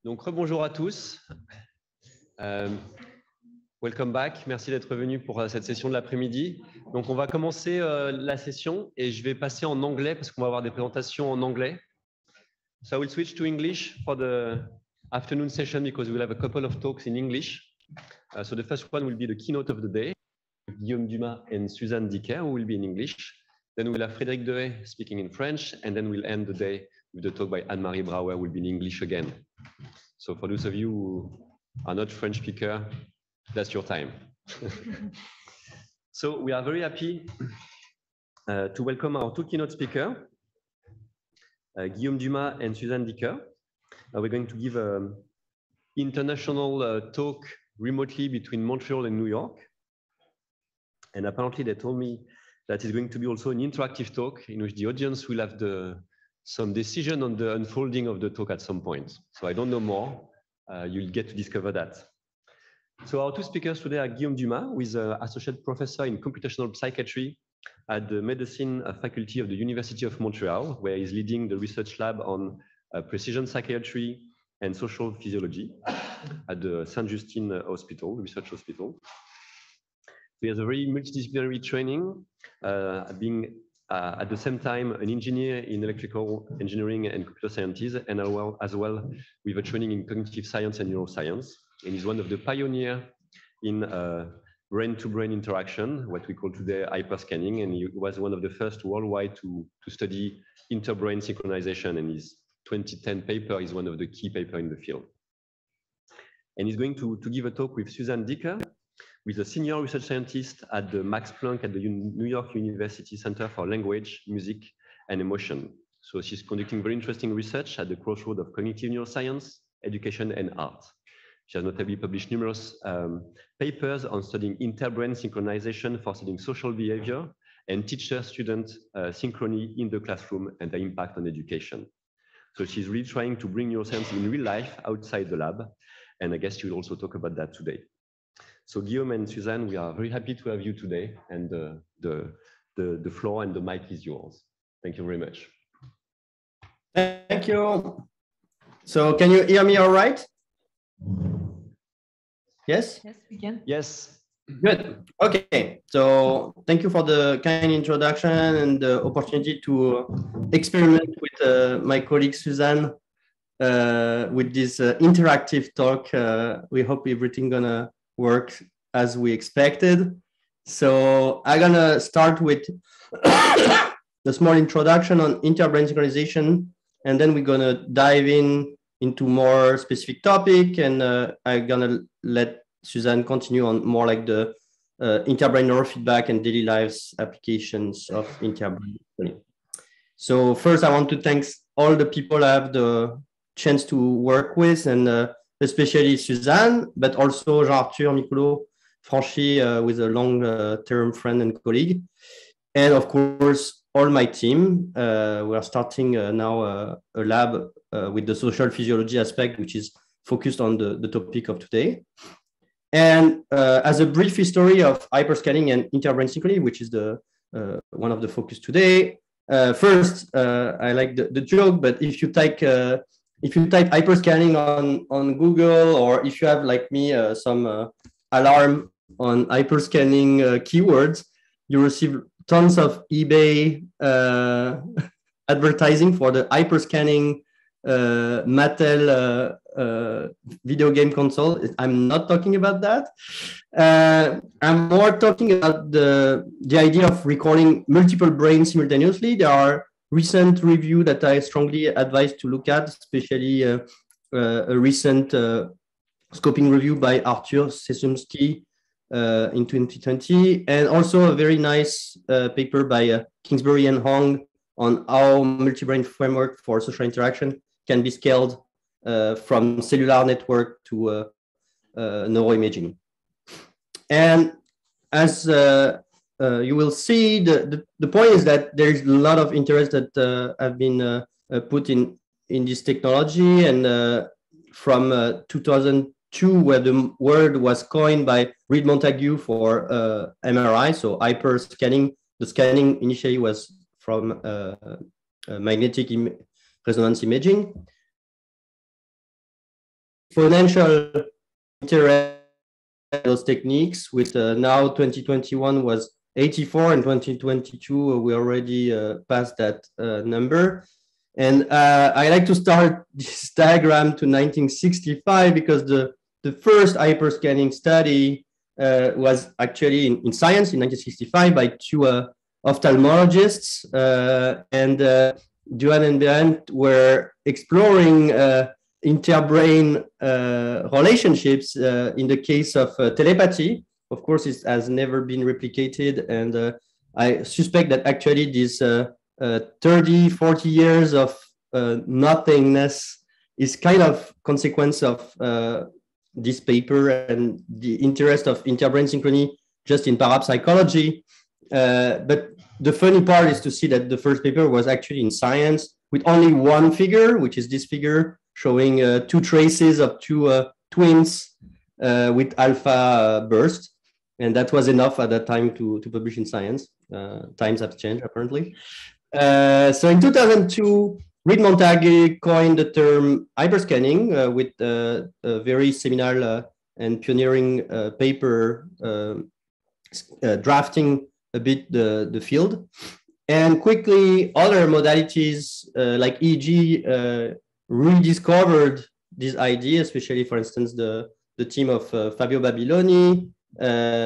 Donc, rebonjour à tous. Welcome back. Merci d'être venu pour cette session de l'après-midi. Donc, on va commencer la session et je vais passer en anglais parce qu'on va avoir des présentations en anglais. So I will switch to English for the afternoon session because we'll have a couple of talks in English. So the first one will be the keynote of the day. Guillaume DUMAS and Suzanne DIKKER who will be in English. Then we'll have Frédéric Dehaye speaking in French, and then we'll end the day with the talk by Anne-Marie Brouwer, who will be in English again. So for those of you who are not French speaker, that's your time. So we are very happy to welcome our two keynote speakers, Guillaume DUMAS and Suzanne DIKKER. We're going to give an international talk remotely between Montreal and New York. And apparently they told me that it's going to be also an interactive talk in which the audience will have some decision on the unfolding of the talk at some point. So I don't know more. You'll get to discover that. So our two speakers today are Guillaume DUMAS, who is an associate professor in computational psychiatry at the medicine faculty of the University of Montreal, where he's leading the research lab on precision psychiatry and social physiology at the Saint-Justine Hospital, research hospital. He has a very multidisciplinary training, being at the same time an engineer in electrical engineering and computer sciences, and as well with a training in cognitive science and neuroscience. And he's one of the pioneers in brain-to-brain interaction, what we call today hyperscanning. And he was one of the first worldwide to study interbrain synchronization. And his 2010 paper is one of the key papers in the field. And he's going to give a talk with Suzanne DIKKER, with a senior research scientist at the Max Planck at the New York University Center for Language, Music, and Emotion. So she's conducting very interesting research at the crossroad of cognitive neuroscience, education, and art. She has notably published numerous papers on studying interbrain synchronization for studying social behavior and teacher-student synchrony in the classroom and the impact on education. So she's really trying to bring neuroscience in real life outside the lab. And I guess she will also talk about that today. So Guillaume and Suzanne, we are very happy to have you today, and the floor and the mic is yours. Thank you very much. Thank you. So can you hear me all right? Yes? Yes, we can. Yes. Good. Okay. So thank you for the kind introduction and the opportunity to experiment with my colleague Suzanne with this interactive talk. We hope everything gonna work as we expected. So I'm gonna start with the small introduction on interbrain synchronization, and then we're gonna dive into more specific topic, and I'm gonna let Suzanne continue on more like the interbrain neurofeedback and daily lives applications of interbrain. So first, I want to thank all the people I have the chance to work with, and especially Suzanne, but also Jean-Arthur Micoulot Franchi, with a long-term friend and colleague. And of course, all my team. We are starting now a lab with the social physiology aspect, which is focused on the topic of today. And as a brief history of hyperscanning and interbrain synchrony, which is the one of the focus today. First, I like the joke, but if you type hyperscanning on Google, or if you have, like me, some alarm on hyperscanning keywords, you receive tons of eBay advertising for the hyperscanning Mattel video game console. I'm not talking about that. I'm more talking about the idea of recording multiple brains simultaneously. There are recent review that I strongly advise to look at, especially a recent scoping review by Arthur Sesumsky in 2020, and also a very nice paper by Kingsbury and Hong on how multi-brain framework for social interaction can be scaled from cellular network to neuroimaging. And as you will see, the point is that there's a lot of interest that have been put in this technology, and from 2002, where the word was coined by Reed Montague for MRI, so hyperscanning. The scanning initially was from magnetic resonance imaging. Exponential interest in those techniques with now 2021 was 84 and 2022 we already passed that number. And I like to start this diagram to 1965 because the first hyperscanning study was actually in Science in 1965 by two ophthalmologists, and Johann and Bernd were exploring interbrain relationships in the case of telepathy. Of course, it has never been replicated, and I suspect that actually this 30, 40 years of nothingness is kind of consequence of this paper and the interest of interbrain synchrony just in parapsychology. But the funny part is to see that the first paper was actually in Science with only one figure, which is this figure showing two traces of two twins with alpha burst. And that was enough at that time to publish in Science. Times have changed, apparently. So in 2002, Reed Montague coined the term hyperscanning with a very seminal and pioneering paper drafting a bit the field. And quickly, other modalities like EEG rediscovered this idea, especially, for instance, the team of Fabio Babiloni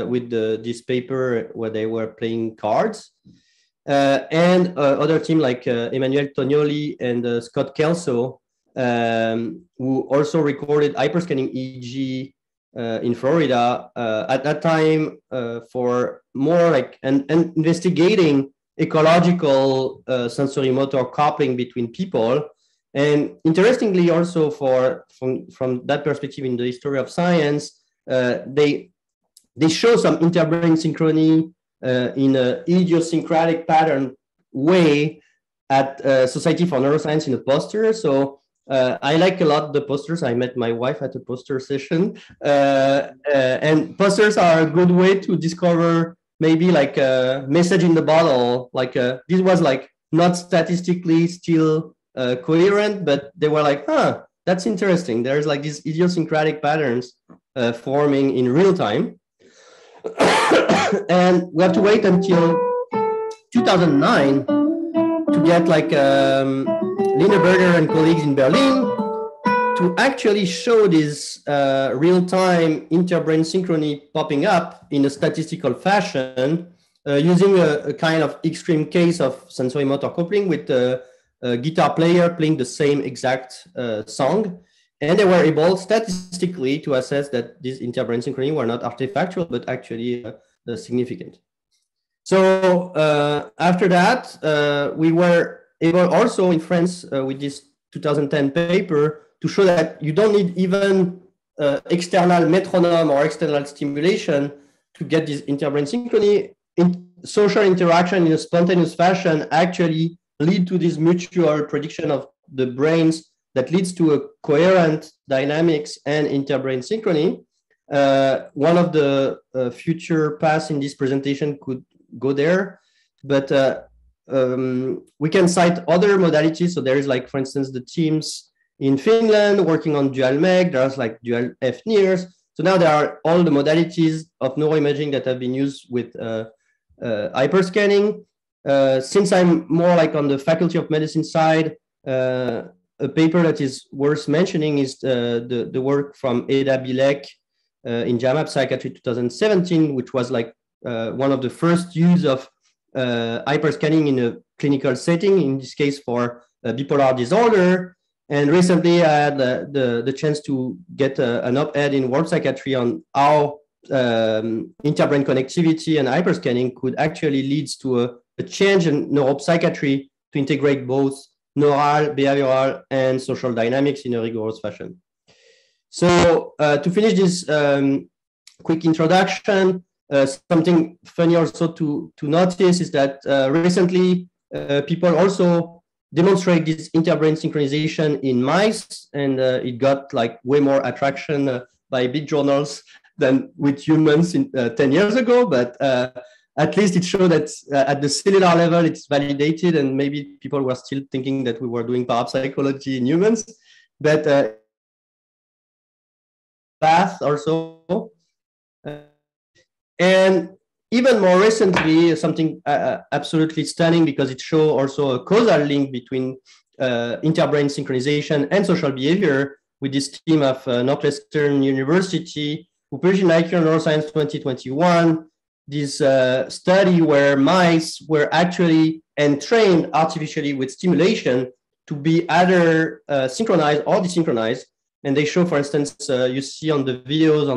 with this paper where they were playing cards. And other team like Emanuele Tognoli and Scott Kelso, who also recorded hyperscanning EEG in Florida at that time for more like and investigating ecological sensory motor coupling between people. And interestingly, also from that perspective in the history of science, they show some interbrain synchrony in an idiosyncratic pattern way at Society for Neuroscience in a poster. So I like a lot the posters. I met my wife at a poster session. And posters are a good way to discover maybe like a message in the bottle. Like this was like not statistically still coherent, but they were like, huh, that's interesting. There's like these idiosyncratic patterns forming in real time. And we have to wait until 2009 to get like Lindeberger and colleagues in Berlin to actually show this real-time interbrain synchrony popping up in a statistical fashion using a kind of extreme case of sensory motor coupling with a guitar player playing the same exact song. And they were able statistically to assess that these interbrain synchrony were not artifactual, but actually significant. So after that, we were able also in France with this 2010 paper to show that you don't need even external metronome or external stimulation to get this interbrain synchrony. Social interaction in a spontaneous fashion actually lead to this mutual prediction of the brains that leads to a coherent dynamics and interbrain synchrony. One of the future paths in this presentation could go there, but we can cite other modalities. So there is like, for instance, the teams in Finland working on dual MEG, there's like dual F-NIRs. So now there are all the modalities of neuroimaging that have been used with hyperscanning. Since I'm more like on the Faculty of Medicine side, a paper that is worth mentioning is the work from Eda Bilek in JAMA Psychiatry 2017, which was like one of the first use of hyperscanning in a clinical setting, in this case for bipolar disorder. And recently I had the chance to get an op-ed in World Psychiatry on how interbrain connectivity and hyperscanning could actually lead to a change in neuropsychiatry to integrate both neural, behavioral, and social dynamics in a rigorous fashion. So to finish this quick introduction, something funny also to notice is that recently people also demonstrate this interbrain synchronization in mice, and it got like way more attraction by big journals than with humans 10 years ago. But at least it showed that at the cellular level, it's validated, and maybe people were still thinking that we were doing parapsychology in humans, but path also. And even more recently, something absolutely stunning, because it shows also a causal link between interbrain synchronization and social behavior, with this team of Northwestern University, who published in NExT Neuroscience 2021, this study where mice were actually entrained artificially with stimulation to be either synchronized or desynchronized. And they show, for instance, you see on the videos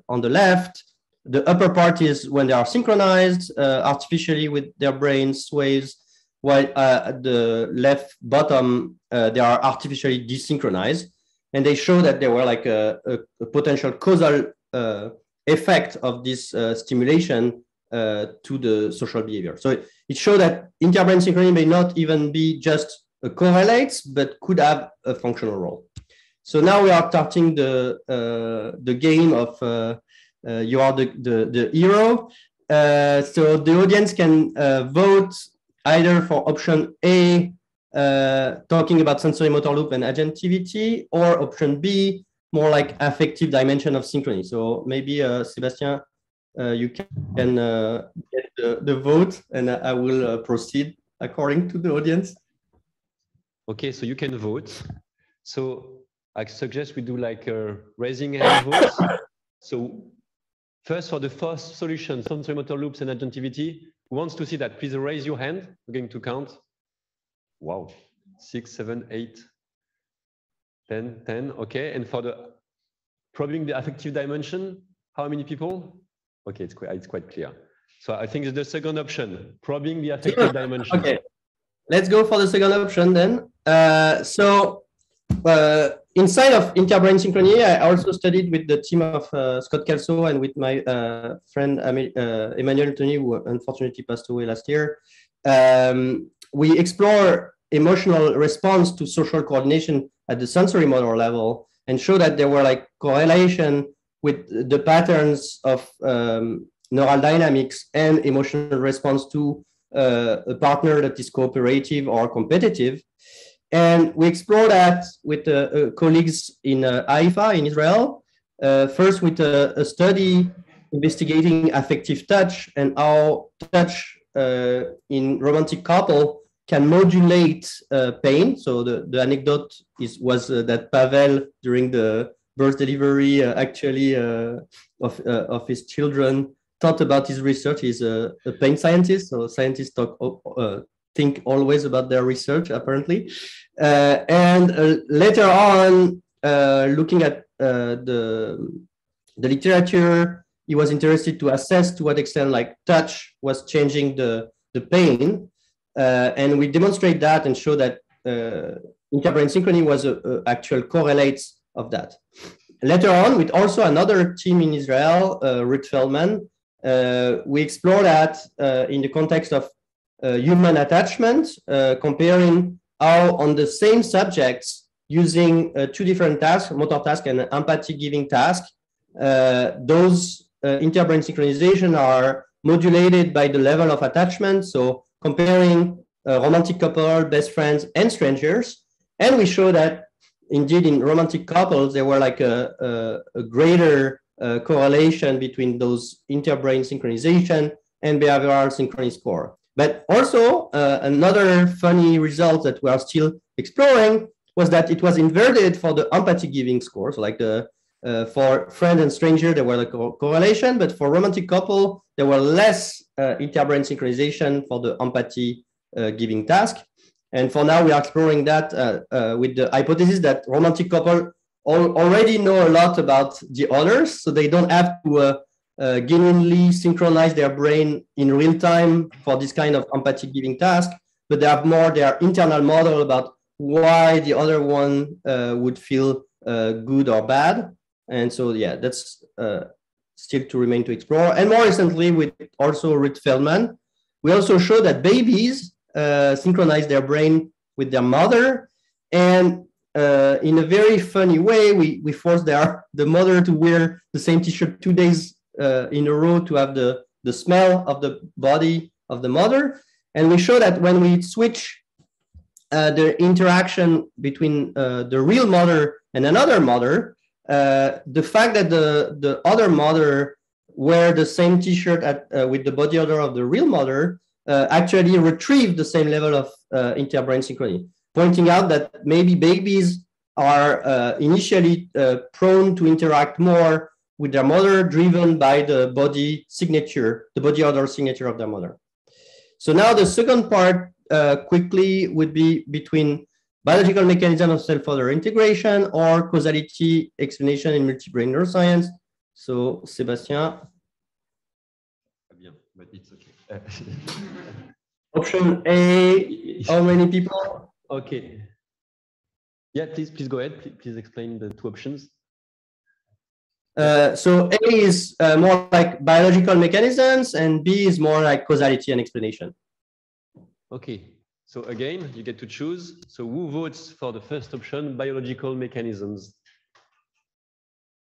on the left, the upper part is when they are synchronized artificially with their brain waves, while at the left bottom, they are artificially desynchronized. And they show that there were like a potential causal effect of this stimulation to the social behavior. So it showed that interbrain synchrony may not even be just a correlates, but could have a functional role. So now we are starting the game of you are the hero. So the audience can vote either for option A, talking about sensory motor loop and agentivity, or option B, more like affective dimension of synchrony. So maybe Sébastien, you can get the vote, and I will proceed according to the audience. Okay, so you can vote. So I suggest we do like a raising hand vote. So first, for the first solution, sensory motor loops and agentivity, who wants to see that? Please raise your hand. We're going to count. Wow, 6, 7, 8, 10, 10. Okay, and for the probing the affective dimension, how many people? Okay, it's quite clear. So I think it's the second option, probing the affective dimension. Okay, let's go for the second option then. Inside of interbrain synchrony, I also studied with the team of Scott Kelso and with my friend Emmanuel Tony, who unfortunately passed away last year. We explore emotional response to social coordination at the sensory motor level, and show that there were like correlation with the patterns of neural dynamics and emotional response to a partner that is cooperative or competitive. And we explore that with colleagues in Haifa in Israel, first with a study investigating affective touch and how touch in romantic couple can modulate pain. So the anecdote was that Pavel, during the birth delivery actually of his children, thought about his research. He's a pain scientist, so scientists think always about their research, apparently. Later on, looking at the literature, he was interested to assess to what extent like touch was changing the pain. And we demonstrate that and show that interbrain synchrony was actual correlates of that. Later on, with also another team in Israel, Ruth Feldman, we explore that in the context of human attachment, comparing how on the same subjects, using two different tasks, motor task and empathy giving task, those interbrain synchronization are modulated by the level of attachment. So comparing romantic couple, best friends, and strangers. And we show that indeed in romantic couples, there were like a greater correlation between those interbrain synchronization and behavioral synchrony score. But also another funny result that we are still exploring was that it was inverted for the empathy giving score. So like for friend and stranger, there were like a correlation, but for romantic couple, there were less interbrain synchronization for the empathy giving task. And for now, we are exploring that with the hypothesis that romantic couple already know a lot about the others, so they don't have to genuinely synchronize their brain in real time for this kind of empathy giving task, but they have more their internal model about why the other one would feel good or bad. And so, yeah, that's still to remain to explore. And more recently, with also Ruth Feldman, we also show that babies synchronize their brain with their mother. And in a very funny way, we force the mother to wear the same t-shirt 2 days in a row to have the the smell of the body of the mother. And we show that when we switch the interaction between the real mother and another mother, the fact that the other mother wear the same T-shirt with the body odor of the real mother actually retrieve the same level of interbrain synchrony, pointing out that maybe babies are initially prone to interact more with their mother, driven by the body signature, the body odor signature of their mother. So now the second part quickly would be between biological mechanism of self-odor integration or causality explanation in multi-brain neuroscience. So Sébastien. But it's okay. Option A, how many people? Okay. Yeah, please go ahead. Please explain the two options. So A is more like biological mechanisms, and B is more like causality and explanation. Okay. So again, you get to choose. So who votes for the first option, biological mechanisms?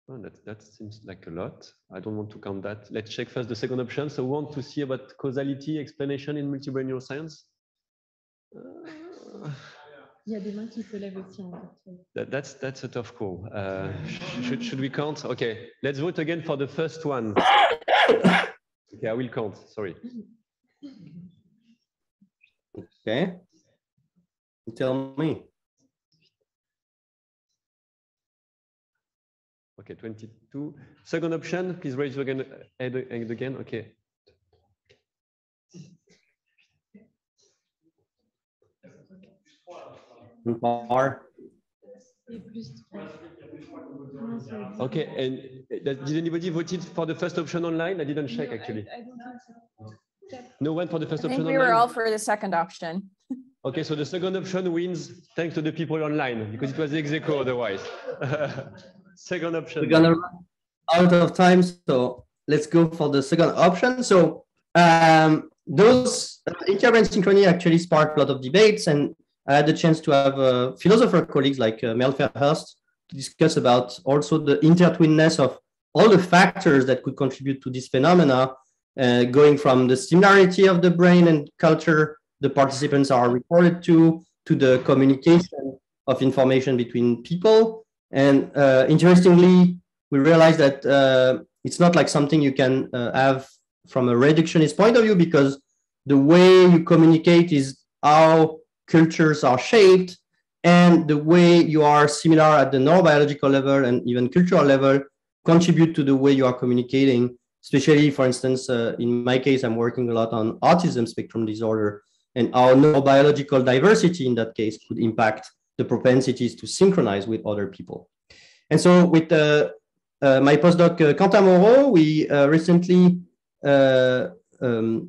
Oh, that seems like a lot. I don't want to count that. Let's check first the second option. So we want to see about causality explanation in multi-brain neuroscience. Il y a des mains qui se lèvent aussi en fait. That's a tough call. Should we count? Okay, let's vote again for the first one. Okay, I will count. Sorry. Okay. You tell me. Okay, 22. Second option, please raise your hand again. Okay. Okay, and did anybody voted for the first option online? I didn't check actually. I don't think so. No one for the first I option think we online? were all for the second option. Okay, so the second option wins thanks to the people online because it was ex aequo otherwise. Second option. We're gonna run out of time, so let's go for the second option. So those interbrain synchrony actually sparked a lot of debates, and I had the chance to have philosopher colleagues like Mel Fairhurst to discuss about also the intertwinedness of all the factors that could contribute to this phenomena, going from the similarity of the brain and culture the participants are reported to the communication of information between people. And interestingly, we realized that it's not like something you can have from a reductionist point of view, because the way you communicate is how cultures are shaped, and the way you are similar at the neurobiological level and even cultural level contribute to the way you are communicating. Especially, for instance, in my case, I'm working a lot on autism spectrum disorder and how neurobiological diversity in that case could impact the propensities to synchronize with other people. And so with my postdoc, Quentin Moreau, we recently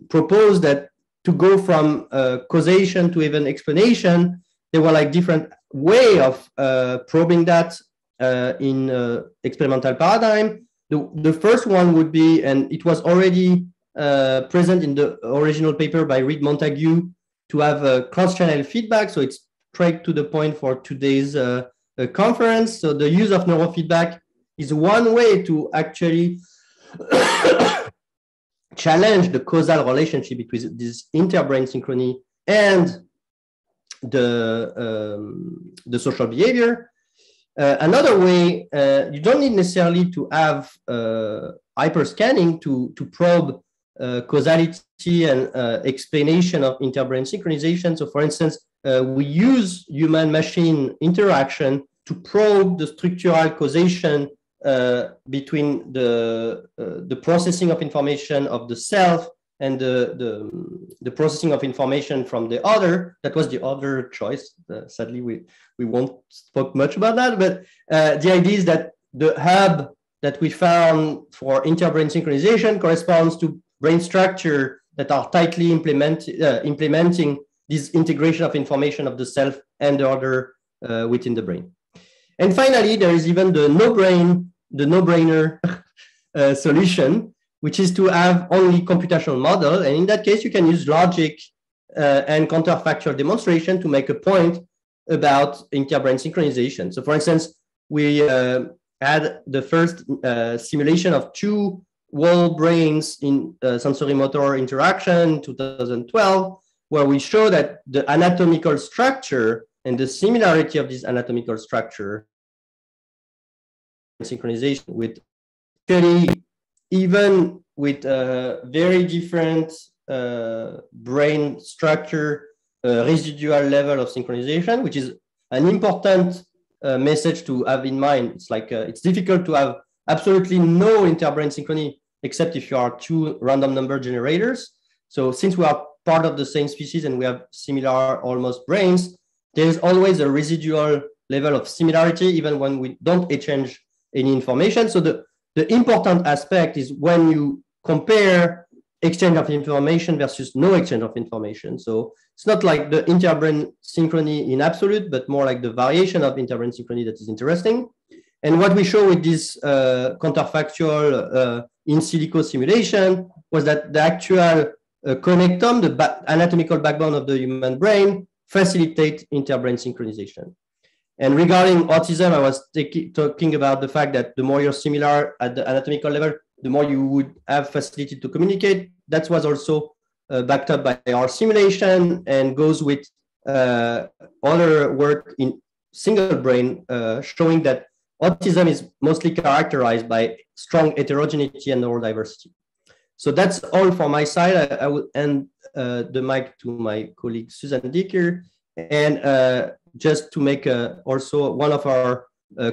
proposed that to go from causation to even explanation, there were like different way of probing that in experimental paradigm. The first one would be, and it was already present in the original paper by Reed Montague, to have a cross-channel feedback. So it's straight to the point for today's conference. So the use of neurofeedback is one way to actually challenge the causal relationship between this interbrain synchrony and the social behavior. Another way, you don't need necessarily to have hyperscanning to probe causality and explanation of interbrain synchronization. So for instance, we use human-machine interaction to probe the structural causation between the processing of information of the self and the processing of information from the other. That was the other choice. Sadly, we won't talk much about that, but the idea is that the hub that we found for interbrain synchronization corresponds to brain structure that are tightly implementing this integration of information of the self and the other within the brain. And finally, there is even the no-brainer solution, which is to have only computational model. And in that case, you can use logic and counterfactual demonstration to make a point about interbrain synchronization. So for instance, we had the first simulation of two whole brains in sensory motor interaction 2012, where we show that the anatomical structure and the similarity of this anatomical structure synchronization with really even with very different brain structure residual level of synchronization, which is an important message to have in mind. It's like it's difficult to have absolutely no interbrain synchrony except if you are two random number generators. So since we are part of the same species and we have similar almost brains, there's always a residual level of similarity even when we don't exchange any information. So the important aspect is when you compare exchange of information versus no exchange of information. So it's not like the interbrain synchrony in absolute, but more like the variation of interbrain synchrony that is interesting. And what we show with this counterfactual in silico simulation was that the actual connectome, the anatomical backbone of the human brain, facilitate interbrain synchronization. And regarding autism, I was talking about the fact that the more you're similar at the anatomical level, the more you would have facility to communicate. That was also backed up by our simulation and goes with other work in single brain showing that autism is mostly characterized by strong heterogeneity and neurodiversity. So that's all for my side. I will end the mic to my colleague Suzanne DIKKER. And just to make also one of our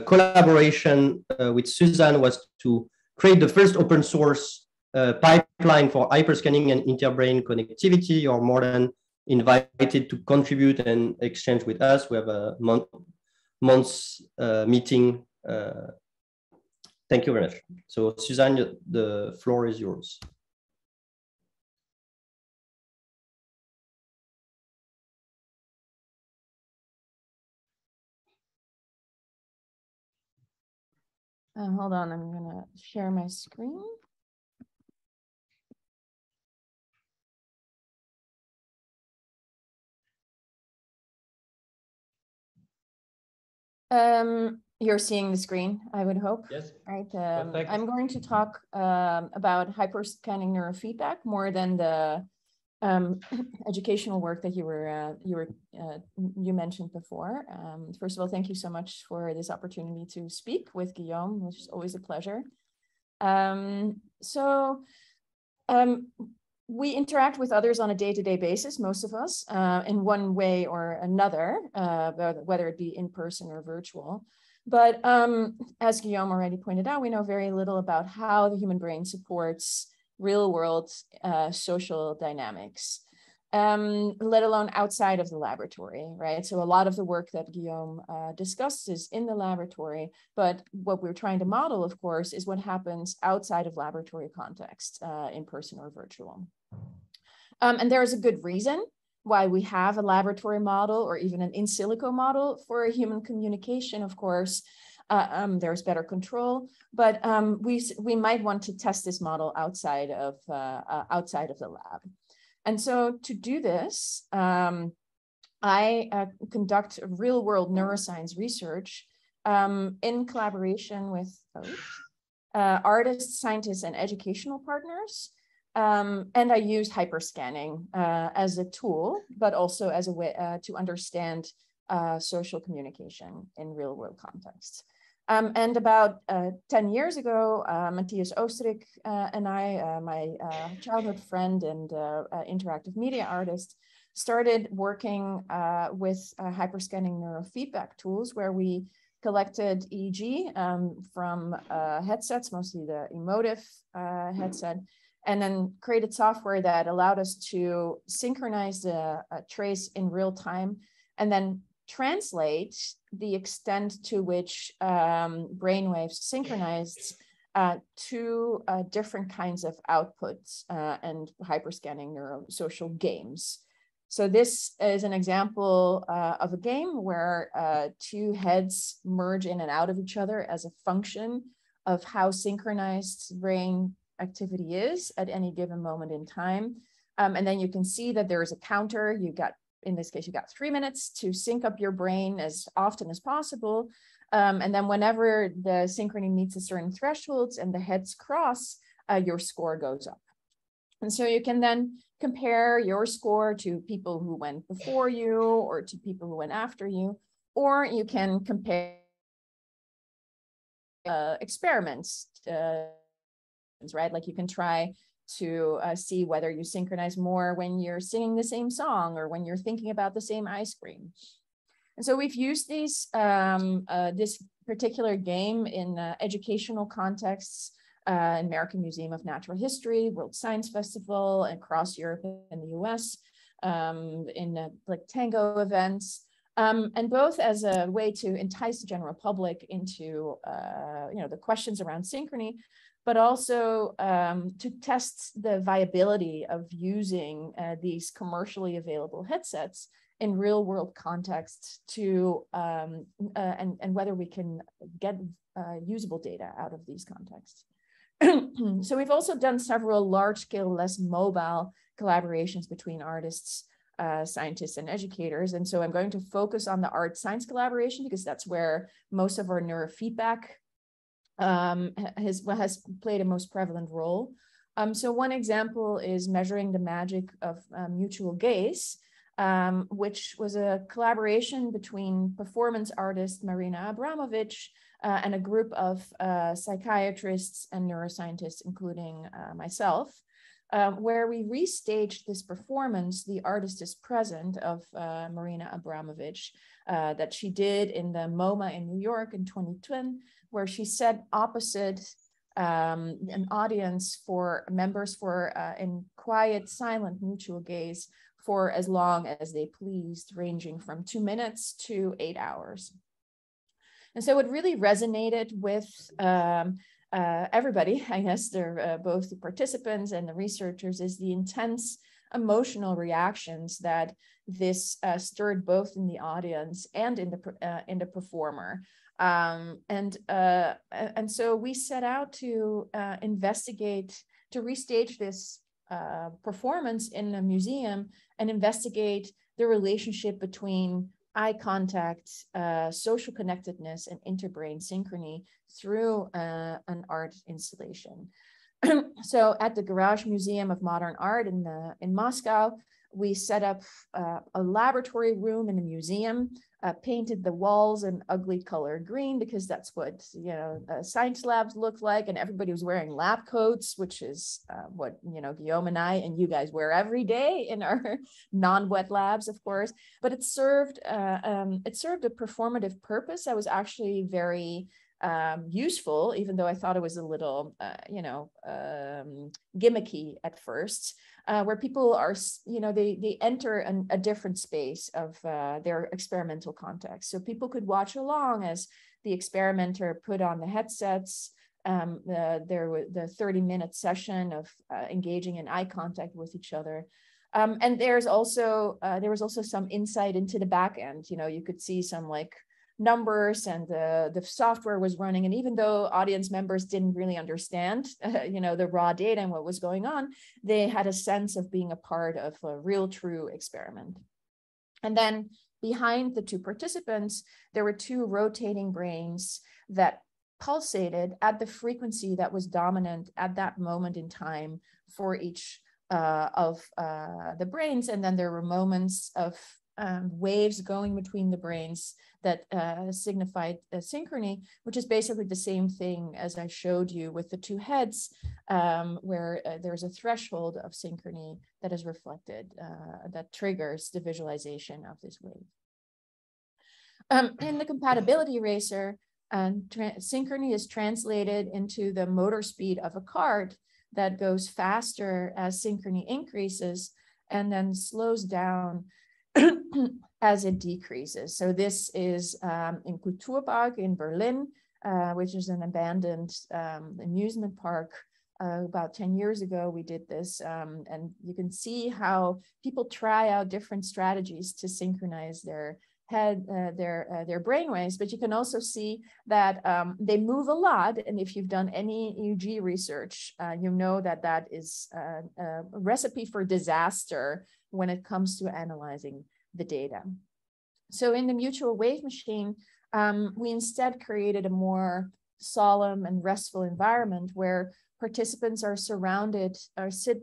collaboration with Suzanne was to create the first open source pipeline for hyperscanning and interbrain connectivity. You're more than invited to contribute and exchange with us. We have a month's meeting. Thank you very much. So Suzanne, the floor is yours. Hold on, I'm gonna share my screen. You're seeing the screen, I would hope. Yes. Right. I'm going to talk about hyperscanning neurofeedback more than the educational work that you mentioned before. First of all, thank you so much for this opportunity to speak with Guillaume, which is always a pleasure. We interact with others on a day-to-day basis, most of us, in one way or another, whether it be in person or virtual. But as Guillaume already pointed out, we know very little about how the human brain supports real-world social dynamics, let alone outside of the laboratory, right? So a lot of the work that Guillaume discussed is in the laboratory, but what we're trying to model, of course, is what happens outside of laboratory context, in person or virtual. And there is a good reason why we have a laboratory model or even an in silico model for human communication, of course. There's better control, but we might want to test this model outside of the lab. And so to do this, I conduct real-world neuroscience research in collaboration with artists, scientists, and educational partners. And I use hyperscanning as a tool, but also as a way to understand social communication in real-world contexts. And about 10 years ago, Matthias Oosterik and I, my childhood friend and interactive media artist, started working with hyperscanning neurofeedback tools where we collected EEG from headsets, mostly the emotive headset, and then created software that allowed us to synchronize the trace in real time and then translate the extent to which brainwaves synchronized to different kinds of outputs and hyperscanning neurosocial games. So this is an example of a game where two heads merge in and out of each other as a function of how synchronized brain activity is at any given moment in time. And then you can see that there is a counter. You got, in this case, you got 3 minutes to sync up your brain as often as possible. And then whenever the synchrony meets a certain thresholds and the heads cross, your score goes up. And so you can then compare your score to people who went before you or to people who went after you, or you can compare experiments, right? Like you can try to see whether you synchronize more when you're singing the same song or when you're thinking about the same ice cream. And so we've used these this particular game in educational contexts, American Museum of Natural History, World Science Festival, and across Europe and the US, in like tango events, and both as a way to entice the general public into the questions around synchrony, but also to test the viability of using these commercially available headsets in real world contexts to and whether we can get usable data out of these contexts. So we've also done several large scale, less mobile collaborations between artists, scientists, and educators. And so I'm going to focus on the art science collaboration because that's where most of our neurofeedback has played a most prevalent role. So one example is measuring the magic of mutual gaze, which was a collaboration between performance artist Marina Abramovich and a group of psychiatrists and neuroscientists, including myself, where we restaged this performance, The Artist is Present, of Marina Abramovich, that she did in the MoMA in New York in 2010, where she sat opposite an audience for members in quiet, silent mutual gaze for as long as they pleased, ranging from 2 minutes to 8 hours. And so it really resonated with everybody, I guess, both the participants and the researchers, is the intense emotional reactions that this stirred both in the audience and in the performer. And so we set out to investigate, to restage this performance in a museum and investigate the relationship between eye contact, social connectedness, and interbrain synchrony through an art installation. So at the Garage Museum of Modern Art in Moscow, we set up a laboratory room in the museum, painted the walls an ugly color green because that's what science labs look like, and everybody was wearing lab coats, which is what Guillaume and I and you guys wear every day in our non-wet labs, of course. But it served a performative purpose that was actually very useful, even though I thought it was a little gimmicky at first. Where people are, they enter a different space of their experimental context. So people could watch along as the experimenter put on the headsets, the 30-minute session of engaging in eye contact with each other. And there was also some insight into the back end. You could see some numbers, and the software was running. And even though audience members didn't really understand, the raw data and what was going on, they had a sense of being a part of a real, true experiment. And then behind the two participants, there were two rotating brains that pulsated at the frequency that was dominant at that moment in time for each of the brains. And then there were moments of waves going between the brains that signified synchrony, which is basically the same thing as I showed you with the two heads, where there's a threshold of synchrony that is reflected, that triggers the visualization of this wave. In the compatibility racer, synchrony is translated into the motor speed of a cart that goes faster as synchrony increases and then slows down as it decreases. So this is in Kulturpark in Berlin, which is an abandoned amusement park. About 10 years ago, we did this, and you can see how people try out different strategies to synchronize their their brainwaves, but you can also see that they move a lot. And if you've done any EEG research, you know that that is a recipe for disaster when it comes to analyzing the data. So in the mutual wave machine, we instead created a more solemn and restful environment where participants are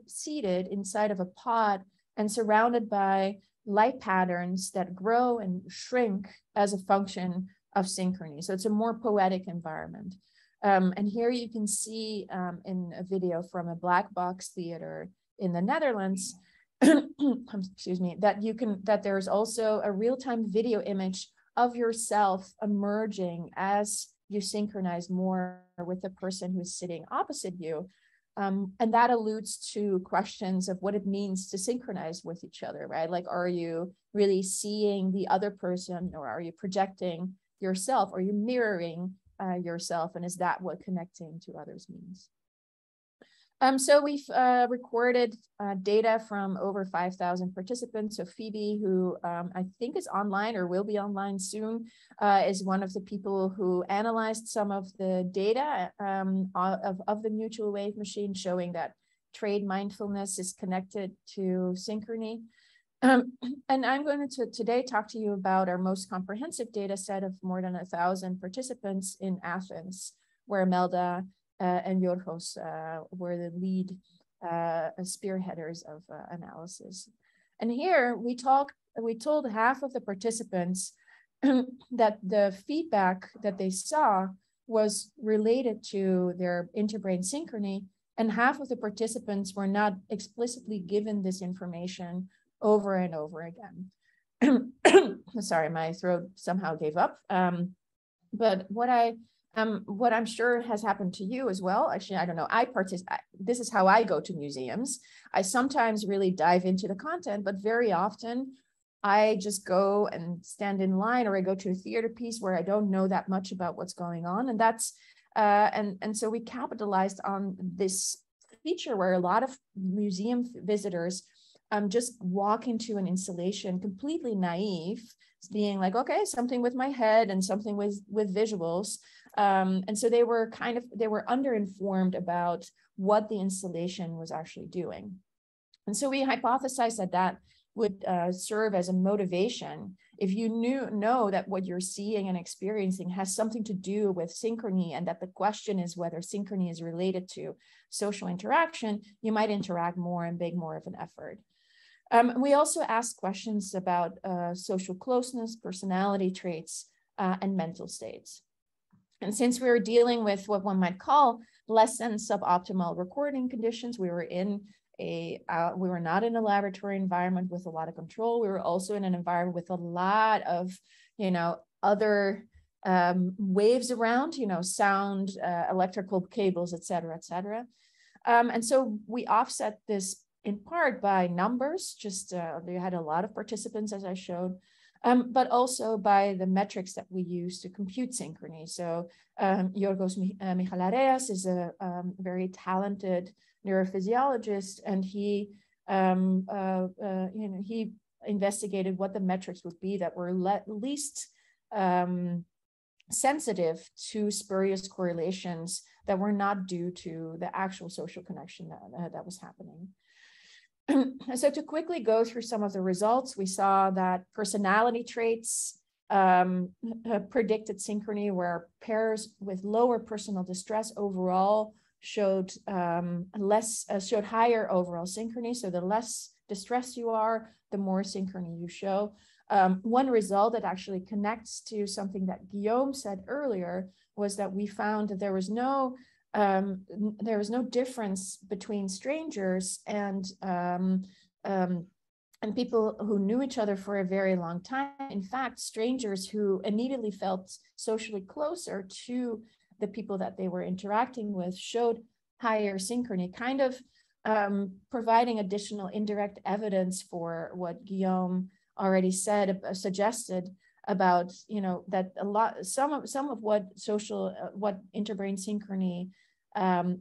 seated inside of a pod and surrounded by light patterns that grow and shrink as a function of synchrony. So it's a more poetic environment. And here you can see in a video from a black box theater in the Netherlands, excuse me, that there's also a real-time video image of yourself emerging as you synchronize more with the person who's sitting opposite you. And that alludes to questions of what it means to synchronize with each other, right? Like, are you really seeing the other person, or are you projecting yourself? Are you mirroring yourself? And is that what connecting to others means? So we've recorded data from over 5,000 participants. So Phoebe, who I think is online or will be online soon, is one of the people who analyzed some of the data of the mutual wave machine, showing that trade mindfulness is connected to synchrony. And I'm going to today talk to you about our most comprehensive data set of more than 1,000 participants in Athens, where Melda and Yorgos were the lead spearheaders of analysis. And here we told half of the participants that the feedback that they saw was related to their interbrain synchrony, and half of the participants were not explicitly given this information over and over again. Sorry, my throat somehow gave up. But what I'm sure has happened to you as well. Actually, I don't know. This is how I go to museums. I sometimes really dive into the content, but very often I just go and stand in line, or I go to a theater piece where I don't know that much about what's going on. And that's and so we capitalized on this feature where a lot of museum visitors just walk into an installation completely naive, being like, okay, something with my head and something with visuals. And so they were underinformed about what the installation was actually doing. And so we hypothesized that would serve as a motivation. If you know that what you're seeing and experiencing has something to do with synchrony, and that the question is whether synchrony is related to social interaction, you might interact more and make more of an effort. We also asked questions about social closeness, personality traits, and mental states. And since we were dealing with what one might call less than suboptimal recording conditions, we were not in a laboratory environment with a lot of control. We were also in an environment with a lot of, other waves around, sound, electrical cables, et cetera, et cetera. And so we offset this in part by numbers, they had a lot of participants, as I showed, but also by the metrics that we use to compute synchrony. So Yorgos Michalareas is a very talented neurophysiologist, and he investigated what the metrics would be that were least sensitive to spurious correlations that were not due to the actual social connection that was happening. So to quickly go through some of the results, we saw that personality traits predicted synchrony, where pairs with lower personal distress overall showed higher overall synchrony. So the less distressed you are, the more synchrony you show. One result that actually connects to something that Guillaume said earlier was that we found that there was no difference between strangers and people who knew each other for a very long time. In fact, strangers who immediately felt socially closer to the people that they were interacting with showed higher synchrony, kind of providing additional indirect evidence for what Guillaume already suggested about, that some of what interbrain synchrony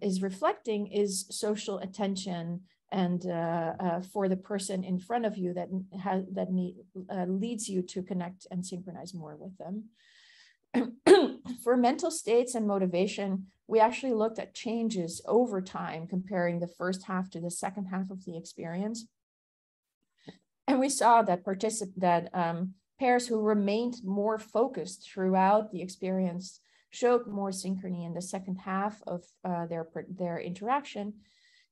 is reflecting is social attention, and for the person in front of you that leads you to connect and synchronize more with them. For mental states and motivation, we actually looked at changes over time, comparing the first half to the second half of the experience. And we saw that pairs who remained more focused throughout the experience showed more synchrony in the second half of their interaction.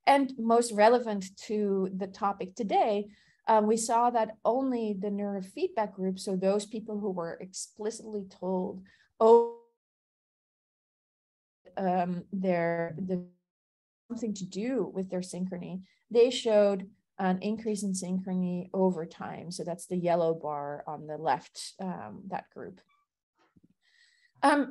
And most relevant to the topic today, we saw that only the neurofeedback group, so those people who were explicitly told, oh, something to do with their synchrony, they showed an increase in synchrony over time. So that's the yellow bar on the left, that group. But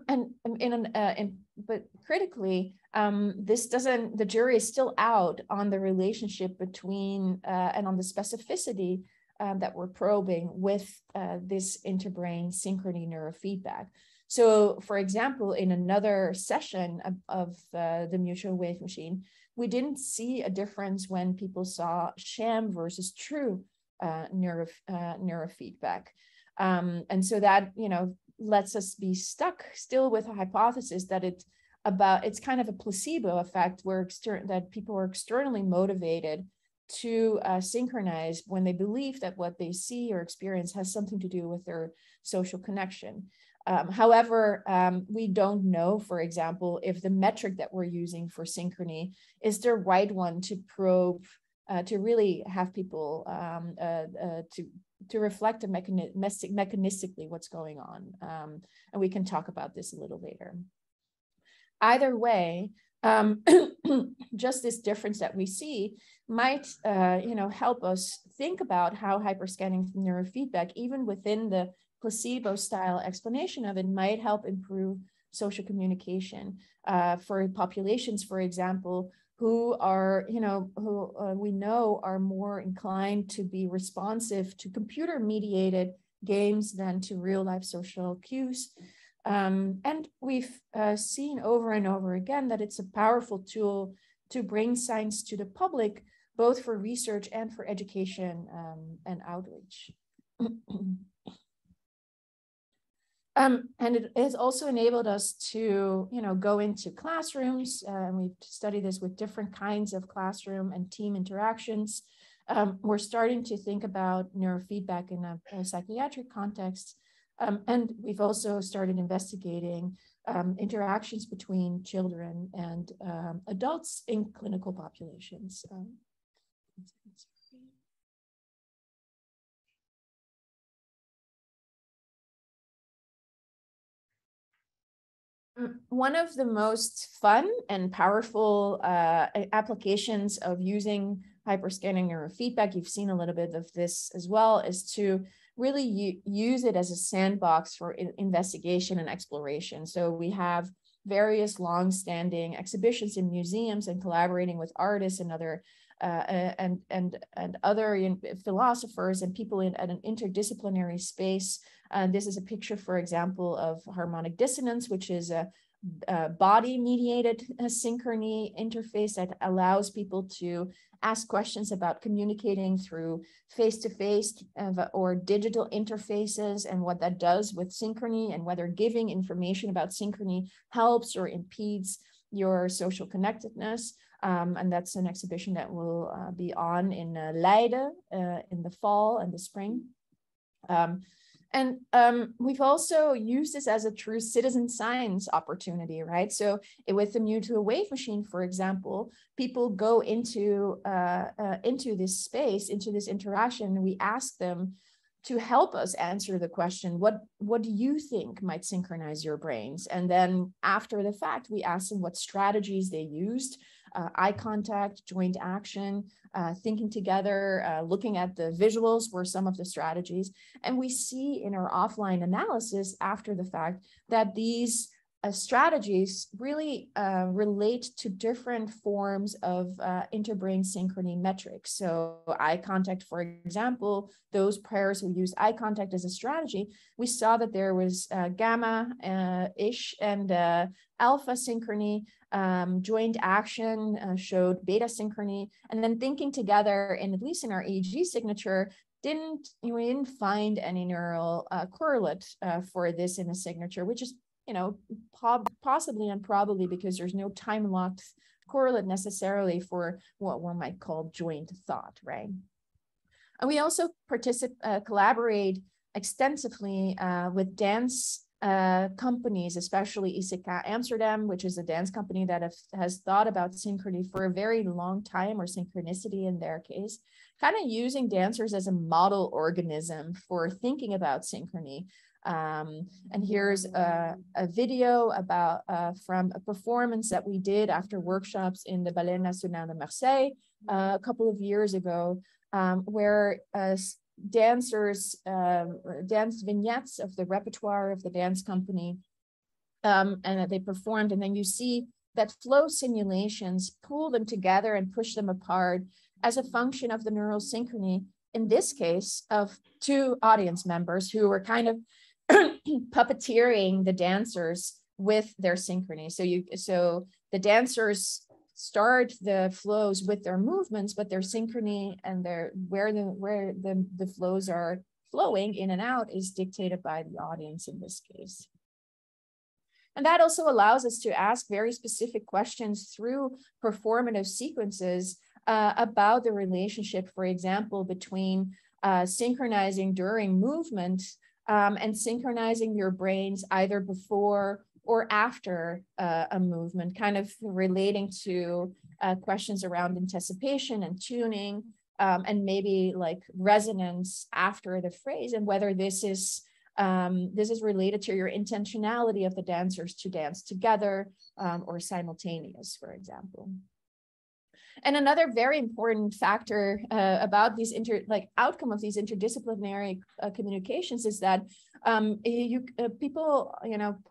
critically, the jury is still out on the relationship between and on the specificity that we're probing with this interbrain synchrony neurofeedback. So, for example, in another session of the mutual wave machine, we didn't see a difference when people saw sham versus true neurofeedback. And so that, lets us be stuck still with a hypothesis that it's kind of a placebo effect where that people are externally motivated to synchronize when they believe that what they see or experience has something to do with their social connection. However, we don't know, for example, if the metric that we're using for synchrony is the right one to probe, to really have people to reflect mechanistically what's going on. And we can talk about this a little later. Either way, just this difference that we see might help us think about how hyperscanning neurofeedback, even within the placebo style explanation of it, might help improve social communication for populations, for example, who are, we know are more inclined to be responsive to computer mediated games than to real life social cues. And we've seen over and over again that it's a powerful tool to bring science to the public, both for research and for education and outreach. And it has also enabled us to, go into classrooms. We've studied this with different kinds of classroom and team interactions. We're starting to think about neurofeedback in a psychiatric context. And we've also started investigating interactions between children and adults in clinical populations. One of the most fun and powerful applications of using hyperscanning neurofeedback, you've seen a little bit of this as well, is to really use it as a sandbox for investigation and exploration. So we have various long-standing exhibitions in museums and collaborating with artists and other other philosophers and people in an interdisciplinary space. This is a picture, for example, of harmonic dissonance, which is a body-mediated synchrony interface that allows people to ask questions about communicating through face-to-face or digital interfaces and what that does with synchrony and whether giving information about synchrony helps or impedes your social connectedness. And that's an exhibition that will be on in Leiden in the fall and the spring. And we've also used this as a true citizen science opportunity, right? So with the mutual wave machine, for example, people go into this space, into this interaction, and we ask them to help us answer the question, what do you think might synchronize your brains? And then after the fact, we ask them what strategies they used, eye contact, joint action, thinking together, looking at the visuals were some of the strategies. And we see in our offline analysis after the fact that these strategies really relate to different forms of interbrain synchrony metrics. So eye contact, for example, those pairs who use eye contact as a strategy, we saw that there was gamma-ish and alpha synchrony. Joint action showed beta synchrony, and then thinking together, and at least in our EEG signature, we didn't find any neural correlate for this in a signature, which is possibly and probably because there's no time-locked correlate necessarily for what one might call joint thought, right? And we also collaborate extensively with dance companies, especially ICK Amsterdam, which is a dance company that has thought about synchrony for a very long time, or synchronicity in their case, kind of using dancers as a model organism for thinking about synchrony. And here's a video about from a performance that we did after workshops in the Ballet National de Marseille a couple of years ago, where dancers danced vignettes of the repertoire of the dance company, and they performed, and then you see that flow simulations pull them together and push them apart as a function of the neural synchrony, in this case of two audience members who were kind of puppeteering the dancers with their synchrony. So the dancers start the flows with their movements, but their synchrony and where the flows are flowing in and out is dictated by the audience in this case. And that also allows us to ask very specific questions through performative sequences about the relationship, for example, between synchronizing during movement and synchronizing your brains either before or after a movement, kind of relating to questions around anticipation and tuning, and maybe like resonance after the phrase, and whether this is related to your intentionality of the dancers to dance together or simultaneous, for example. And another very important factor about these outcome of these interdisciplinary communications is that people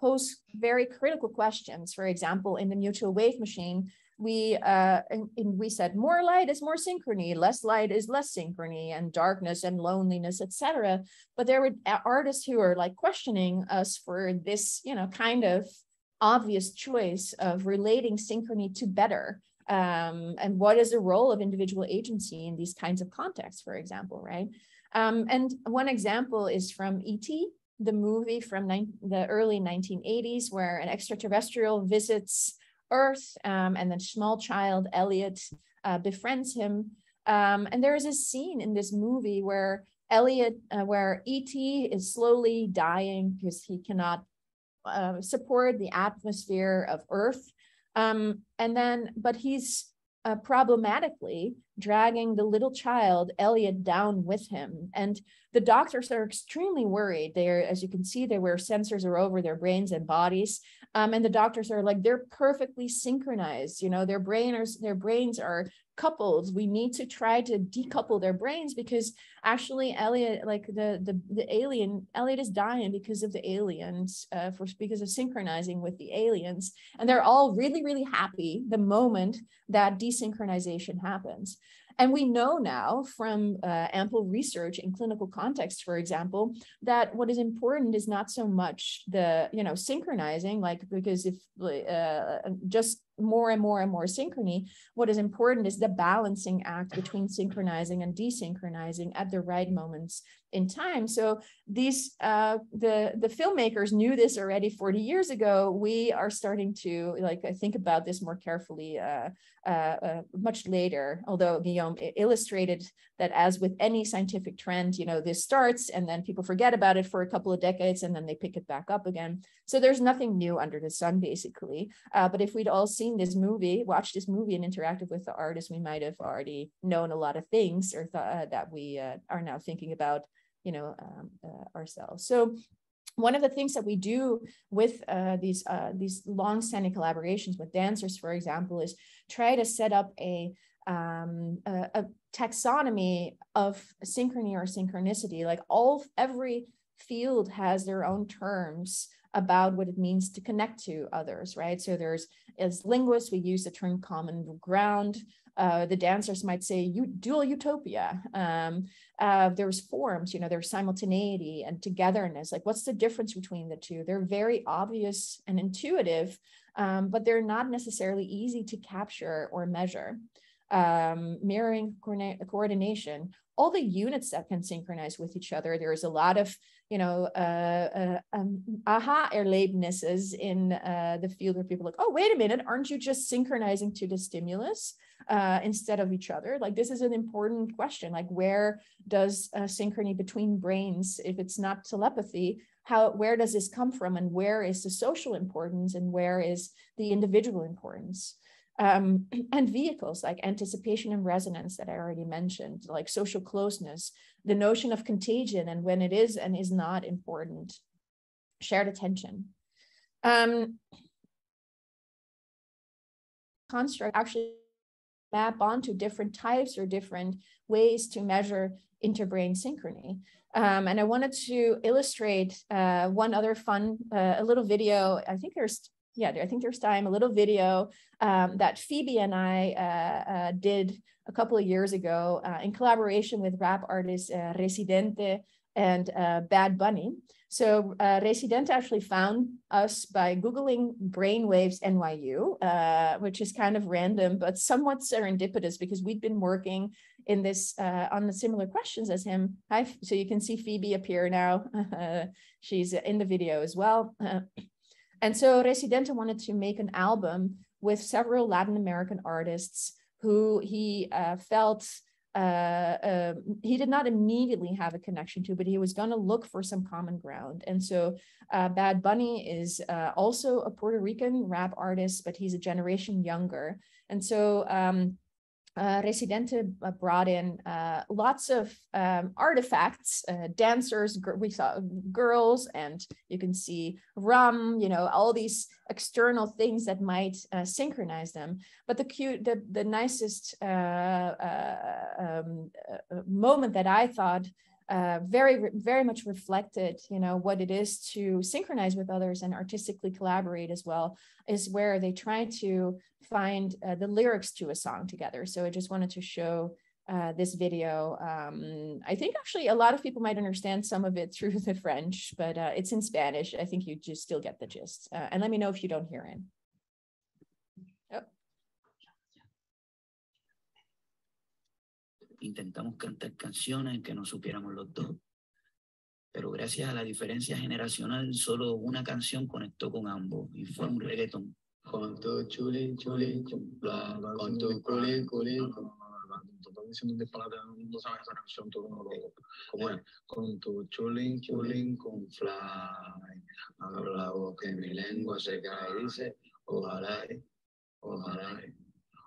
pose very critical questions. For example, in the mutual wave machine, we said more light is more synchrony, less light is less synchrony, and darkness and loneliness, etc. But there were artists who are like questioning us for this, kind of obvious choice of relating synchrony to better. And what is the role of individual agency in these kinds of contexts, for example, right? And one example is from E.T., the movie from the early 1980s, where an extraterrestrial visits Earth, and then small child Elliot befriends him. And there is a scene in this movie where where E.T. is slowly dying because he cannot support the atmosphere of Earth. But he's problematically dragging the little child, Elliot, down with him. And the doctors are extremely worried. As you can see, they wear sensors over their brains and bodies. And the doctors are like, they're perfectly synchronized. Their brains are coupled. We need to try to decouple their brains because actually Elliot, like the alien, Elliot is dying because of the aliens, because of synchronizing with the aliens. And they're all really, really happy the moment that desynchronization happens. And we know now from ample research in clinical context, for example, that what is important is not so much the, synchronizing, because if just more and more and more synchrony, what is important is the balancing act between synchronizing and desynchronizing at the right moments in time. So these the filmmakers knew this already 40 years ago. We are starting to think about this more carefully much later, although Guillaume illustrated that as with any scientific trend, this starts and then people forget about it for a couple of decades and then they pick it back up again. So there's nothing new under the sun, basically. But if we'd all seen this movie, watched this movie and interacted with the artist, we might have already known a lot of things or thought that we are now thinking about, ourselves. So one of the things that we do with these long-standing collaborations with dancers, for example, is try to set up a taxonomy of synchrony or synchronicity. Every field has their own terms about what it means to connect to others, right? So as linguists, we use the term common ground. The dancers might say dual utopia. There's forms, there's simultaneity and togetherness. What's the difference between the two? They're very obvious and intuitive, but they're not necessarily easy to capture or measure. Mirroring, coordination, all the units that can synchronize with each other. There's a lot of you know, aha erlebnisses in the field where people are like, oh, wait a minute, aren't you just synchronizing to the stimulus instead of each other? Like, this is an important question. Like, where does synchrony between brains, if it's not telepathy, where does this come from, and where is the social importance and where is the individual importance? And vehicles like anticipation and resonance that I already mentioned, like social closeness, the notion of contagion and when it is and is not important, shared attention. Construct actually map onto different types or different ways to measure interbrain synchrony. And I wanted to illustrate one other fun, a little video. I think there's time, a little video that Phoebe and I did a couple of years ago in collaboration with rap artists Residente and Bad Bunny. So Residente actually found us by Googling brainwaves NYU, which is kind of random, but somewhat serendipitous because we'd been working in this on the similar questions as him. Hi, so you can see Phoebe appear now. She's in the video as well. And so Residente wanted to make an album with several Latin American artists who he felt he did not immediately have a connection to, but he was going to look for some common ground. And so Bad Bunny is also a Puerto Rican rap artist, but he's a generation younger. And so Residente brought in lots of artifacts, dancers, we saw girls, and you can see rum, you know, all these external things that might synchronize them. But the nicest moment that I thought very much reflected, you know, what it is to synchronize with others and artistically collaborate as well, is where they try to find the lyrics to a song together. So I just wanted to show this video. I think actually a lot of people might understand some of it through the French, but it's in Spanish. I think you just still get the gist. And let me know if you don't hear it. Intentamos cantar canciones que no supiéramos los dos, pero gracias a la diferencia generacional, solo una canción conectó con ambos y fue un reggaetón. Con tu chulín, chulín, chumpla, con tu culín, culín. Estoy diciendo un disparate, no sabes esa canción, todo como loco. ¿Cómo es? Con tu chulín, chulín, con fly. Abro la boca y mi lengua se cae y dice, ojalá, ojalá,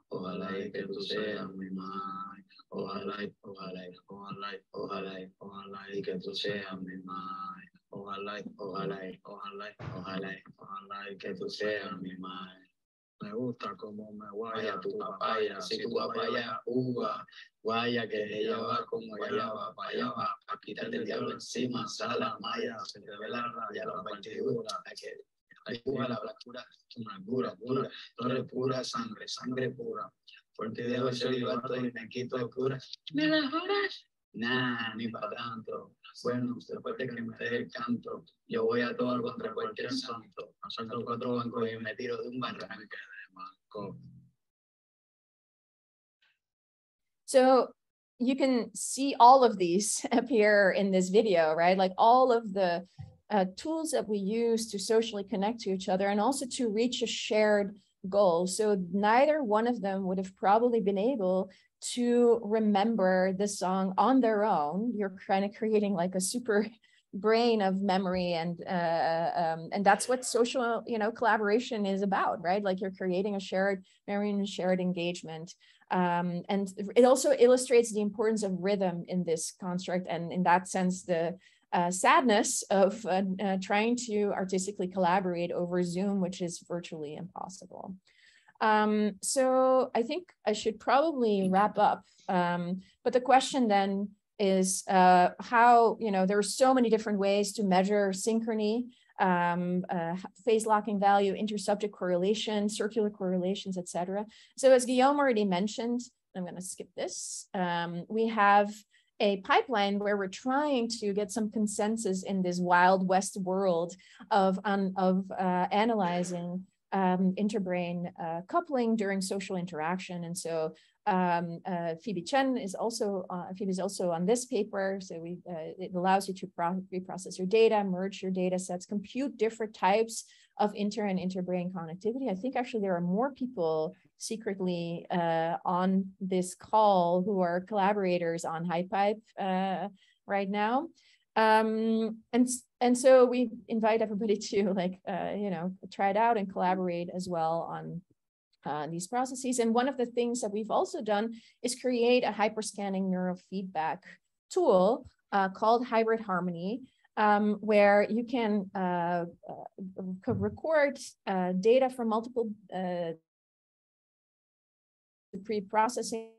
ojalá que tú seas mi madre. Ojalá, ojalá, ojalá, ojalá, ojalá que tú seas mi madre. Ojalá, ojalá, ojalá, ojalá, ojalá que tú seas mi madre. Me gusta como me guaya tu papaya, si tu papaya uva, guaya que ella va como ella va para allá va, a quitarte el diablo encima, sala maya, se te ve la raya, la partidura, hay pura la blancura, una pura, pura, torre pura, sangre, sangre pura. Porque dejo el celibato y me quito de cura. ¿Me las horas? Nah, ni para tanto. Bueno, después de que me deje el canto, yo voy a todo contra cualquier santo. Asalto 4 bancos y me tiro de un barranque de banco. So you can see all of these appear in this video, right? Like all of the tools that we use to socially connect to each other and also to reach a shared goal. So neither one of them would have probably been able to remember the song on their own. You're kind of creating like a super brain of memory, and that's what social, you know, collaboration is about, right? Like you're creating a shared memory and shared engagement. And it also illustrates the importance of rhythm in this construct, and in that sense, the sadness of trying to artistically collaborate over Zoom, which is virtually impossible. So I think I should probably wrap up. But the question then is how, you know, there are so many different ways to measure synchrony, phase locking value, intersubject correlation, circular correlations, etc. So as Guillaume already mentioned, I'm going to skip this. We have a pipeline where we're trying to get some consensus in this Wild West world of analyzing interbrain coupling during social interaction. And so Phoebe Chen is also Phoebe's also on this paper. So it allows you to reprocess your data, merge your data sets, compute different types of inter and interbrain connectivity. I think actually there are more people secretly on this call who are collaborators on HiPipe right now. And so we invite everybody to try it out and collaborate as well on these processes. And one of the things that we've also done is create a hyperscanning neurofeedback tool called Hybrid Harmony, where you can record data from multiple pre-processing.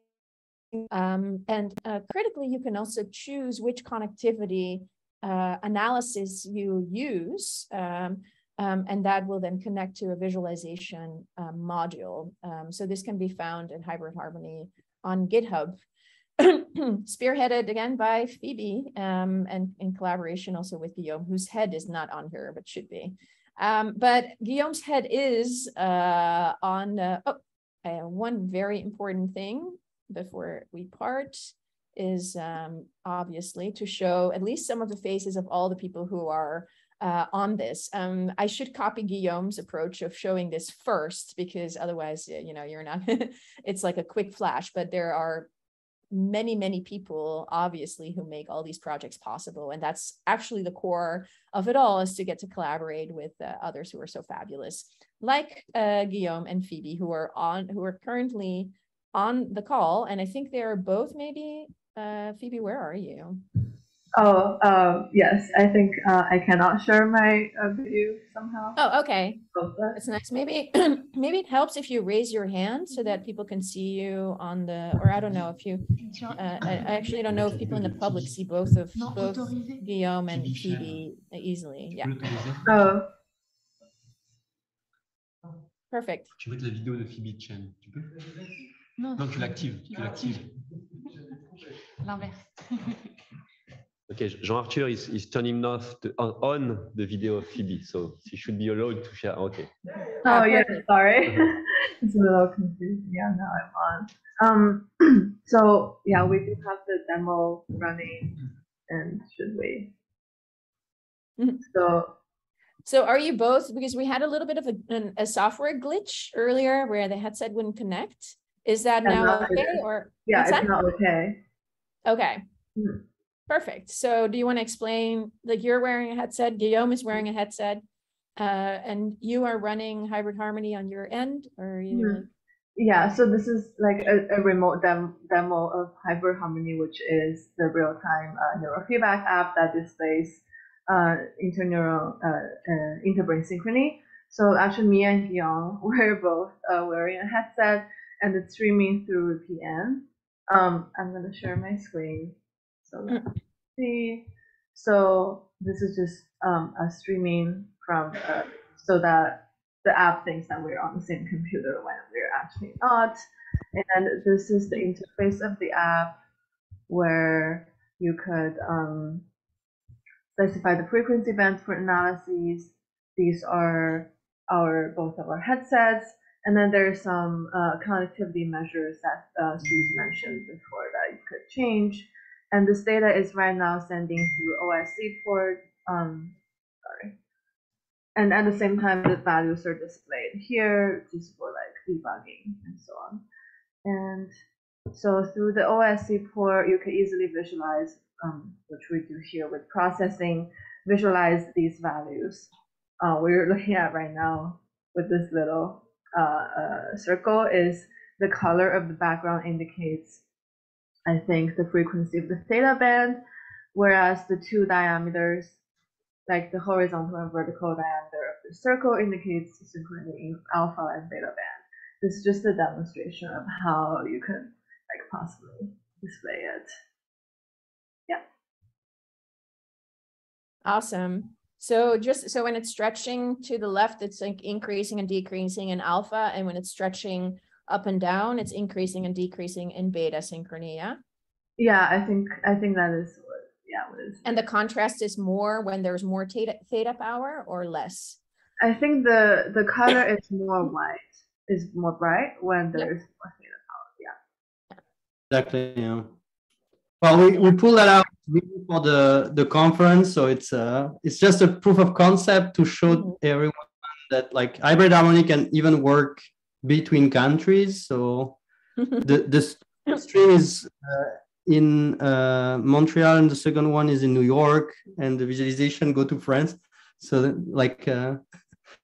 And critically, you can also choose which connectivity analysis you use, and that will then connect to a visualization module. So this can be found in Hybrid Harmony on GitHub, spearheaded again by Phoebe, and in collaboration also with Guillaume, whose head is not on here, but should be. But Guillaume's head is on one very important thing before we part is obviously to show at least some of the faces of all the people who are on this. I should copy Guillaume's approach of showing this first, because otherwise, you're not, it's like a quick flash, but there are many, many people obviously who make all these projects possible. And that's actually the core of it all, is to get to collaborate with others who are so fabulous, like Guillaume and Phoebe, who are currently on the call. And I think they're both maybe, Phoebe, where are you? Oh, yes, I think I cannot share my video somehow. Oh, okay. That's nice. Maybe maybe it helps if you raise your hand so that people can see you on the, or I don't know if you, I actually don't know if people in the public see both Guillaume and Phoebe easily. Yeah. Oh. Perfect. Tu veux la vidéo de Phoebe Chen, tu peux? Non, tu l'actives, L'inverse. Okay, Jean-Arthur is turning on the video of Phoebe, so she should be allowed to share. Okay. Oh yeah, sorry. It's a little confusing. Yeah, now I'm on. So yeah, we do have the demo running, and should we? So are you both, because we had a little bit of a software glitch earlier where the headset wouldn't connect. Is that now okay? Or yeah, it's not okay. Okay. Perfect. So do you want to explain, like, you're wearing a headset, Guillaume is wearing a headset, and you are running Hybrid Harmony on your end, or are you? Yeah, so this is like a remote demo of Hybrid Harmony, which is the real-time neurofeedback app that displays interneural interbrain synchrony. So actually, me and Guillaume, we're both wearing a headset, and it's streaming through VPN. I'm going to share my screen. So let's see. So this is just a streaming from, so that the app thinks that we're on the same computer when we're actually not. And this is the interface of the app where you could specify the frequency bands for analyses. These are both of our headsets. And then there's some connectivity measures that Suze mentioned before that you could change. And this data is right now sending through OSC port. And at the same time, the values are displayed here just for like debugging and so on. And so through the OSC port, you can easily visualize, which we do here with processing, visualize these values. We're looking at right now with this little circle is the color of the background indicates, I think, the frequency of the theta band, whereas the two diameters, like the horizontal and vertical diameter of the circle, indicates synchrony in alpha and beta band. This is just a demonstration of how you can like possibly display it. Yeah. Awesome. So so when it's stretching to the left, it's like increasing and decreasing in alpha, and when it's stretching up and down, it's increasing and decreasing in beta synchrony. Yeah. Yeah, I think that is what. Yeah, what is. And the contrast is more when there's more theta power or less. I think the color is more white, is more bright when there's more theta power. Yeah. Exactly. Yeah. Well, we pull that out really for the conference, so it's just a proof of concept to show everyone that like hybrid harmony can even work between countries. So the stream is in Montreal, and the second one is in New York, and the visualization go to France. So like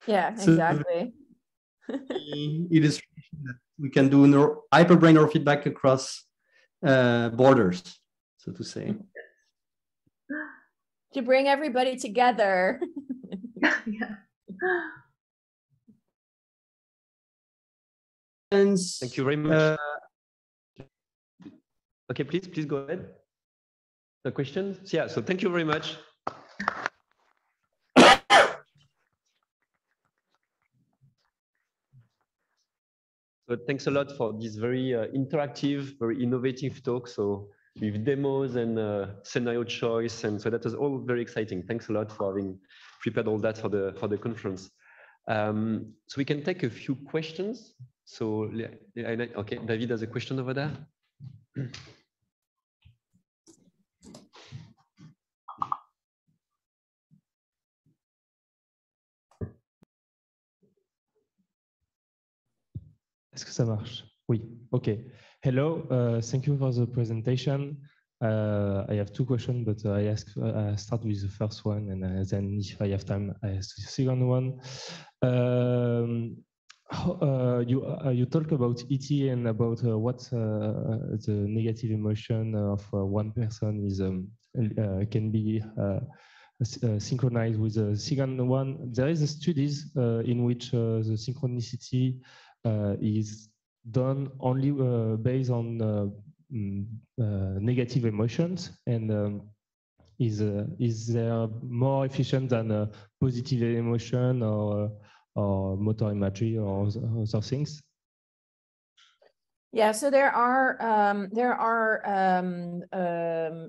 yeah, exactly. Illustration that we can do hyperbrain neurofeedback across borders, so to say. To bring everybody together. Yeah. Thank you very much. Okay, please go ahead. The questions? Yeah, so thank you very much. So thanks a lot for this very interactive, very innovative talk. So with demos and scenario choice, and so that was all very exciting. Thanks a lot for having prepared all that for the conference. So we can take a few questions. So okay, David has a question over there. Est-ce que ça marche? Oui, okay. Hello, thank you for the presentation. I have two questions, but I start with the first one, and then if I have time, I ask the second one. You talk about ET and about what the negative emotion of one person is can be synchronized with the second one. There is studies in which the synchronicity is done only based on negative emotions, and is there more efficient than a positive emotion or motor imagery or other things? Yeah, so there are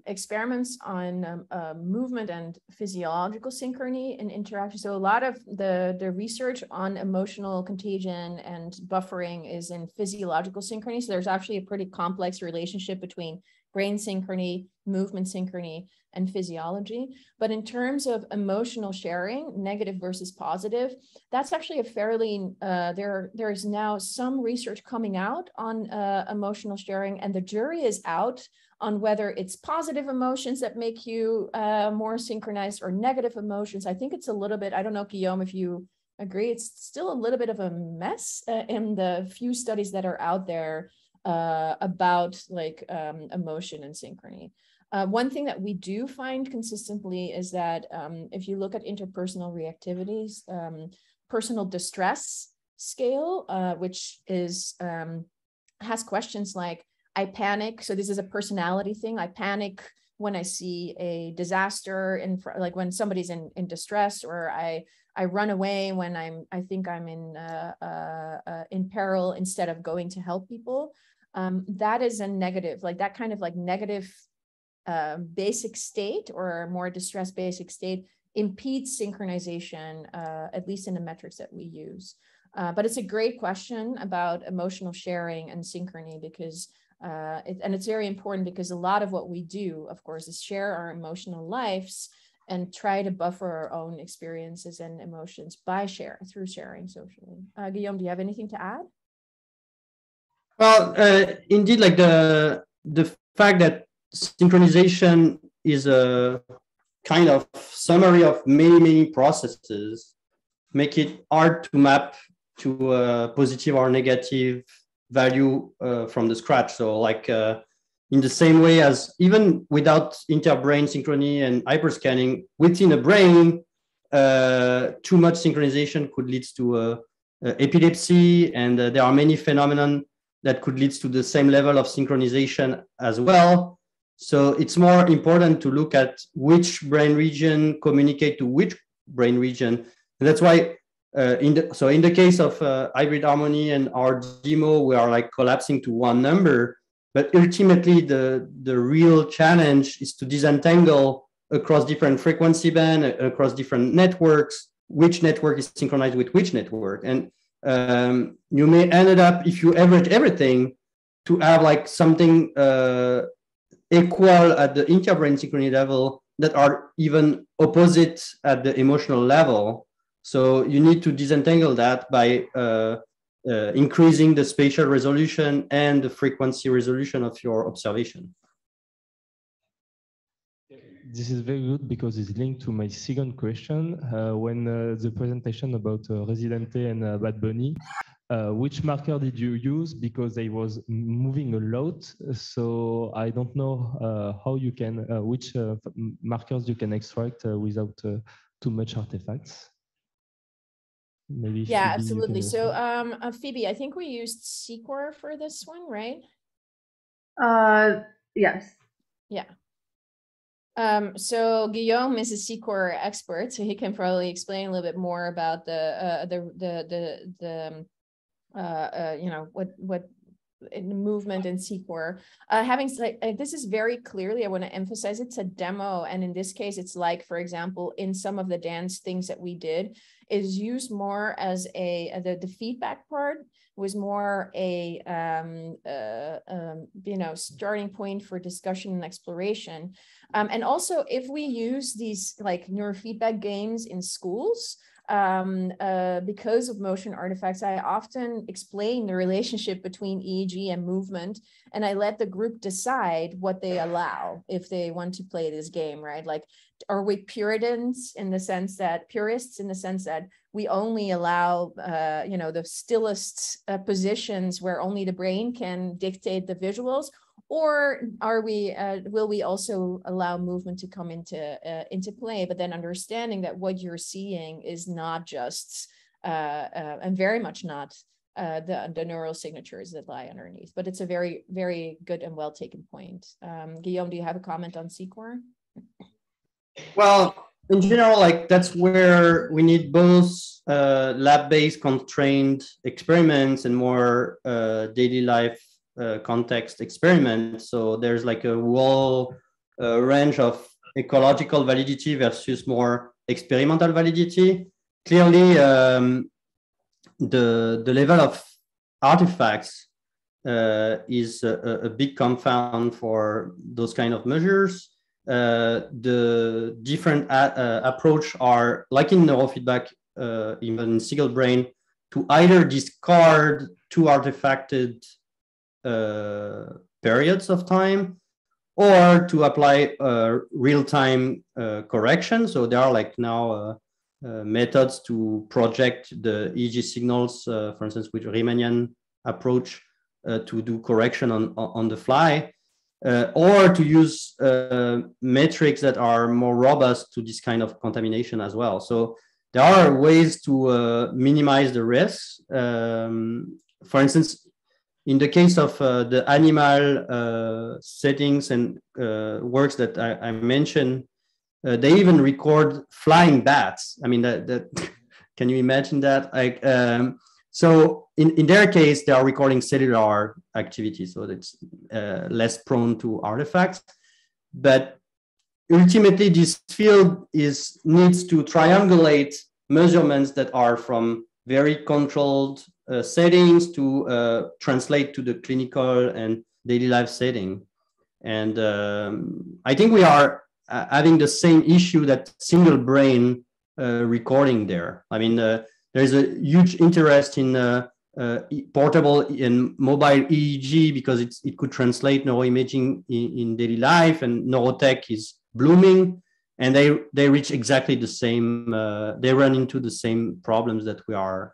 experiments on movement and physiological synchrony and interaction. So a lot of the research on emotional contagion and buffering is in physiological synchrony. So there's actually a pretty complex relationship between brain synchrony, movement synchrony, and physiology. But in terms of emotional sharing, negative versus positive, that's actually a fairly, there's now some research coming out on emotional sharing, and the jury is out on whether it's positive emotions that make you more synchronized or negative emotions. I think it's a little bit, I don't know, Guillaume, if you agree, it's still a little bit of a mess in the few studies that are out there about like emotion and synchrony. One thing that we do find consistently is that if you look at interpersonal reactivities, personal distress scale, which is has questions like, I panic. So this is a personality thing. I panic when I see a disaster, like when somebody's in distress, or I run away when I think I'm in peril instead of going to help people. That is a negative, like that kind of like negative basic state or more distressed basic state impedes synchronization, at least in the metrics that we use. But it's a great question about emotional sharing and synchrony, because it's very important, because a lot of what we do, of course, is share our emotional lives and try to buffer our own experiences and emotions through sharing socially. Guillaume, do you have anything to add? Well, indeed, like the fact that synchronization is a kind of summary of many processes make it hard to map to a positive or negative value from the scratch. So like in the same way as even without interbrain synchrony and hyperscanning within a brain, too much synchronization could lead to epilepsy, and there are many phenomena that could lead to the same level of synchronization as well. So it's more important to look at which brain region communicate to which brain region. And that's why in the case of hybrid harmony and our demo, we are like collapsing to one number. But ultimately, the real challenge is to disentangle across different frequency band, across different networks, which network is synchronized with which network. And you may end up, if you average everything, to have like something equal at the interbrain synchrony level that are even opposite at the emotional level. So you need to disentangle that by increasing the spatial resolution and the frequency resolution of your observation. This is very good because it's linked to my second question. When the presentation about Residente and Bad Bunny, which marker did you use? Because they was moving a lot. So I don't know how you can, which markers you can extract without too much artifacts. Maybe yeah, Phoebe, absolutely. So Phoebe, I think we used Sequor for this one, right? Yes. Yeah. So Guillaume is a Sequor expert, so he can probably explain a little bit more about you know, what movement in Sequor. Having said this is very clearly, I want to emphasize it's a demo, and in this case, it's like, for example, in some of the dance things that we did, is used more as the feedback part was more a you know, starting point for discussion and exploration. And also, if we use these like neurofeedback games in schools, because of motion artifacts, I often explain the relationship between EEG and movement, and I let the group decide what they allow if they want to play this game, right? Like, are we purists in the sense that we only allow, you know, the stillest positions where only the brain can dictate the visuals? Or are we? Will we also allow movement to come into play? But then understanding that what you're seeing is not just, and very much not the neural signatures that lie underneath. But it's a very, very good and well taken point. Guillaume, do you have a comment on Sequor? Well, in general, like that's where we need both lab-based constrained experiments and more daily life context experiments. So there's like a whole range of ecological validity versus more experimental validity. Clearly, the level of artifacts is a big confound for those kind of measures. The different approach are, like in neurofeedback, even in single brain, to either discard two artifacted periods of time, or to apply real-time correction. So there are like now methods to project the EEG signals, for instance, with Riemannian approach to do correction on the fly, or to use metrics that are more robust to this kind of contamination as well. So there are ways to minimize the risks. For instance, in the case of the animal settings and works that I mentioned, they even record flying bats. I mean, that can you imagine that? Like, so in their case, they are recording cellular activity, so it's less prone to artifacts. But ultimately, this field needs to triangulate measurements that are from very controlled settings to translate to the clinical and daily life setting. And I think we are having the same issue that single brain recording there. I mean, there's a huge interest in portable and mobile EEG because it could translate neuroimaging in daily life, and neurotech is blooming, and they reach exactly the same, they run into the same problems that we are.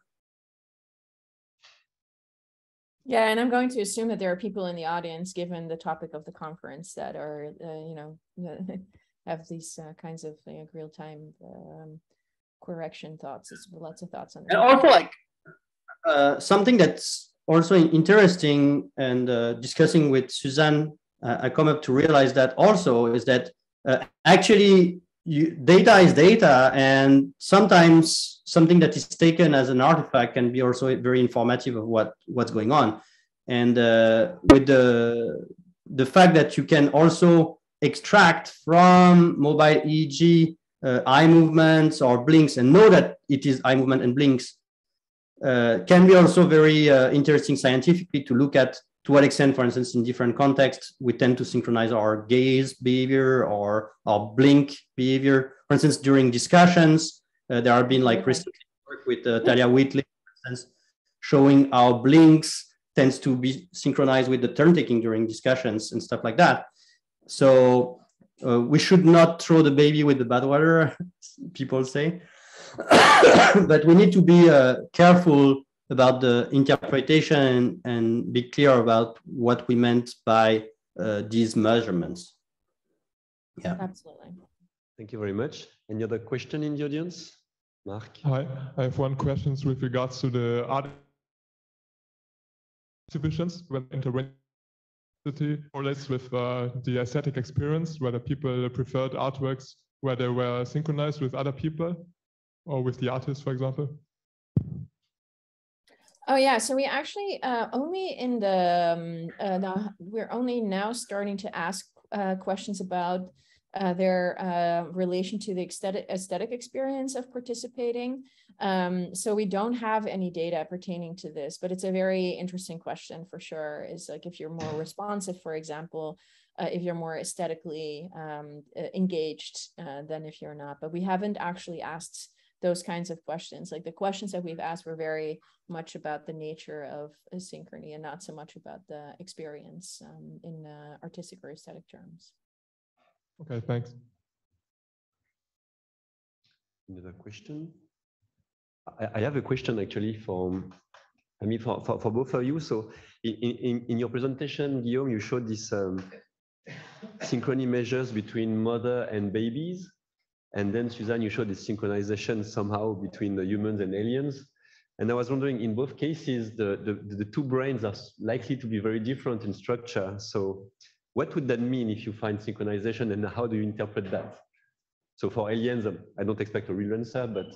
Yeah, and I'm going to assume that there are people in the audience, given the topic of the conference, that are, you know, have these kinds of real-time correction thoughts. There's lots of thoughts on that. And also, like something that's also interesting, and discussing with Suzanne, I come up to realize that also is that actually data is data, and sometimes something that is taken as an artifact can be also very informative of what's going on. And with the fact that you can also extract from mobile EEG eye movements or blinks and know that it is eye movement and blinks can be also very interesting scientifically to look at to what extent, for instance, in different contexts, we tend to synchronize our gaze behavior or our blink behavior. For instance, during discussions, there have been like recently work with Talia Whitley, for instance, showing how blinks tends to be synchronized with the turn taking during discussions and stuff like that. So we should not throw the baby with the bathwater, people say, but we need to be careful about the interpretation and be clear about what we meant by these measurements. Yeah, absolutely. Thank you very much. Any other question in the audience? Mark? Hi, I have one question with regards to the art exhibitions, when interventionality correlates with the aesthetic experience, whether people preferred artworks where they were synchronized with other people or with the artist, for example. Oh yeah, so we actually only in we're only now starting to ask questions about their relation to the aesthetic experience of participating. So we don't have any data pertaining to this, but it's a very interesting question for sure. Is like if you're more responsive, for example, if you're more aesthetically engaged than if you're not. But we haven't actually asked those kinds of questions. Like the questions that we've asked were very much about the nature of synchrony and not so much about the experience in artistic or aesthetic terms. Okay, thanks. Another question? I have a question actually for both of you. So in your presentation, Guillaume, you showed this synchrony measures between mother and babies. And then Suzanne, you showed this synchronization somehow between the humans and aliens. And I was wondering, in both cases, the two brains are likely to be very different in structure. So what would that mean if you find synchronization, and how do you interpret that? So for aliens, I don't expect a real answer, but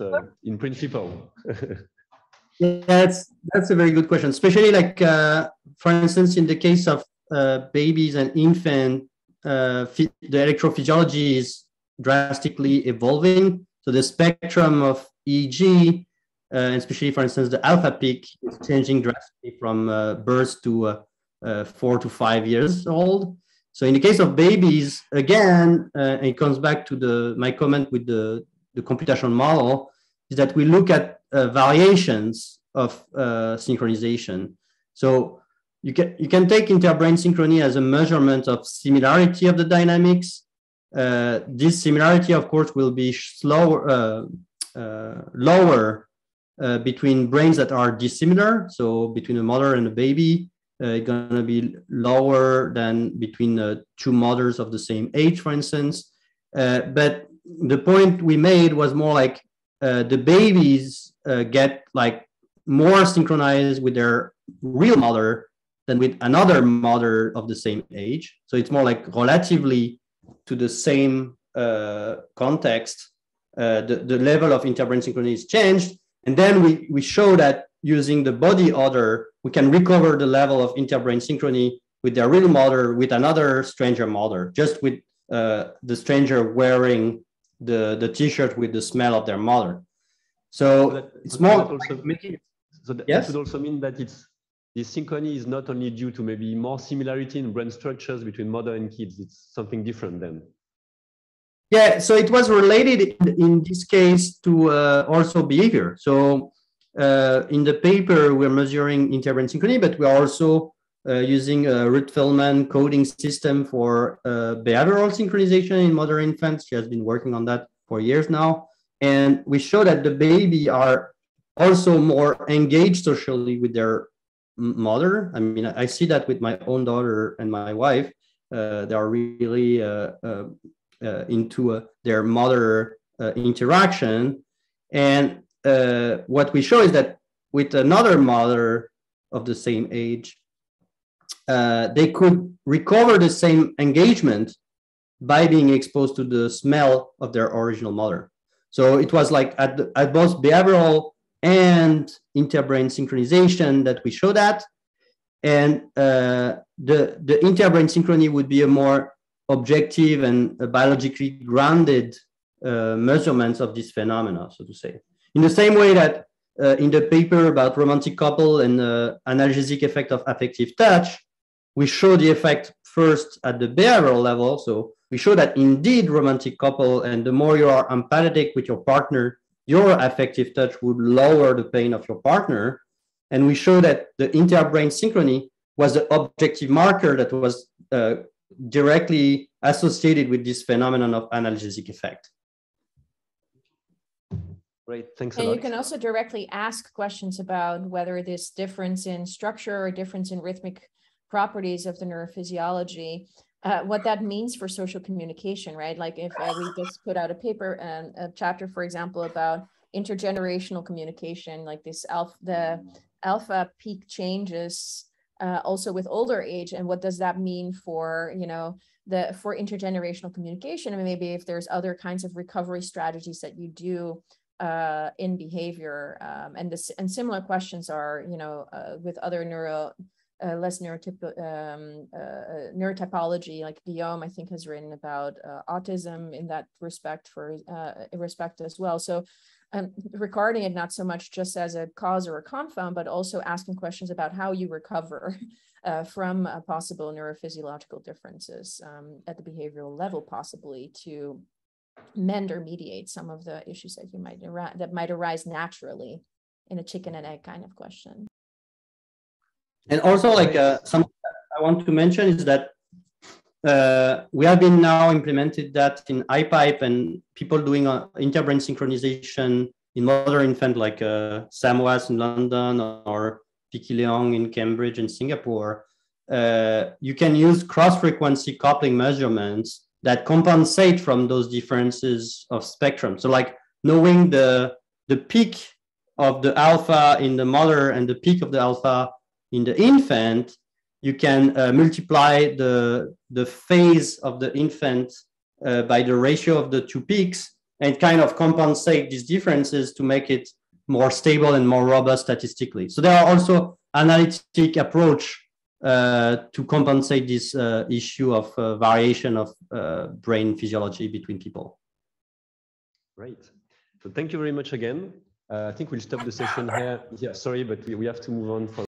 in principle. Yeah, that's a very good question, especially like, for instance, in the case of babies and infants, the electrophysiology is drastically evolving. So the spectrum of EEG, especially for instance, the alpha peak is changing drastically from birth to 4 to 5 years old. So in the case of babies, again, it comes back to my comment with the computational model, is that we look at variations of synchronization. So you can take interbrain synchrony as a measurement of similarity of the dynamics. This similarity, of course, will be lower between brains that are dissimilar. So between a mother and a baby, it's going to be lower than between two mothers of the same age, for instance. But the point we made was more like the babies get like more synchronized with their real mother than with another mother of the same age. So it's more like relatively to the same context, the level of interbrain synchrony is changed. And then we show that using the body odor, we can recover the level of interbrain synchrony with their real mother with another stranger mother, just with the stranger wearing the t-shirt with the smell of their mother. So it's more also making. So that would also mean that this synchrony is not only due to maybe more similarity in brain structures between mother and kids. It's something different then. Yeah, so it was related in this case to also behavior. So in the paper, we're measuring interbrain synchrony, but we're also using a Ruth-Feldman coding system for behavioral synchronization in mother infants. She has been working on that for years now. And we show that the baby are also more engaged socially with their mother. I mean, I see that with my own daughter and my wife. They are really into their mother interaction. And what we show is that with another mother of the same age, they could recover the same engagement by being exposed to the smell of their original mother. So it was like at both behavioral and interbrain synchronization that we show that. And the interbrain synchrony would be a more objective and biologically grounded measurements of this phenomena, so to say. In the same way that in the paper about romantic couple and analgesic effect of affective touch, we show the effect first at the behavioral level. So we show that indeed romantic couple, and the more you are empathetic with your partner, your affective touch would lower the pain of your partner. And we show that the interbrain synchrony was the objective marker that was directly associated with this phenomenon of analgesic effect. Great, thanks a lot. And you can also directly ask questions about whether this difference in structure or difference in rhythmic properties of the neurophysiology, what that means for social communication, right? Like if we just put out a paper, a chapter, for example, about intergenerational communication, like this the alpha peak changes also with older age, and what does that mean for, you know, for intergenerational communication, and maybe if there's other kinds of recovery strategies that you do in behavior, and similar questions are, you know, with other less neurotypology, like Guillaume, I think, has written about autism in that respect as well. So regarding it not so much just as a cause or a confound, but also asking questions about how you recover from possible neurophysiological differences at the behavioral level, possibly to mend or mediate some of the issues that you might arise naturally in a chicken and egg kind of question. And also, like something I want to mention is that we have been now implemented that in iPipe, and people doing interbrain synchronization in mother infant, like Sam Was in London or Vicky Leong in Cambridge and Singapore. You can use cross-frequency coupling measurements that compensate from those differences of spectrum. So like knowing the peak of the alpha in the mother and the peak of the alpha in the infant, you can multiply the phase of the infant by the ratio of the two peaks and kind of compensate these differences to make it more stable and more robust statistically. So there are also analytic approach to compensate this issue of variation of brain physiology between people. Great. So thank you very much again. I think we'll stop the session here. Yeah, sorry, but we have to move on for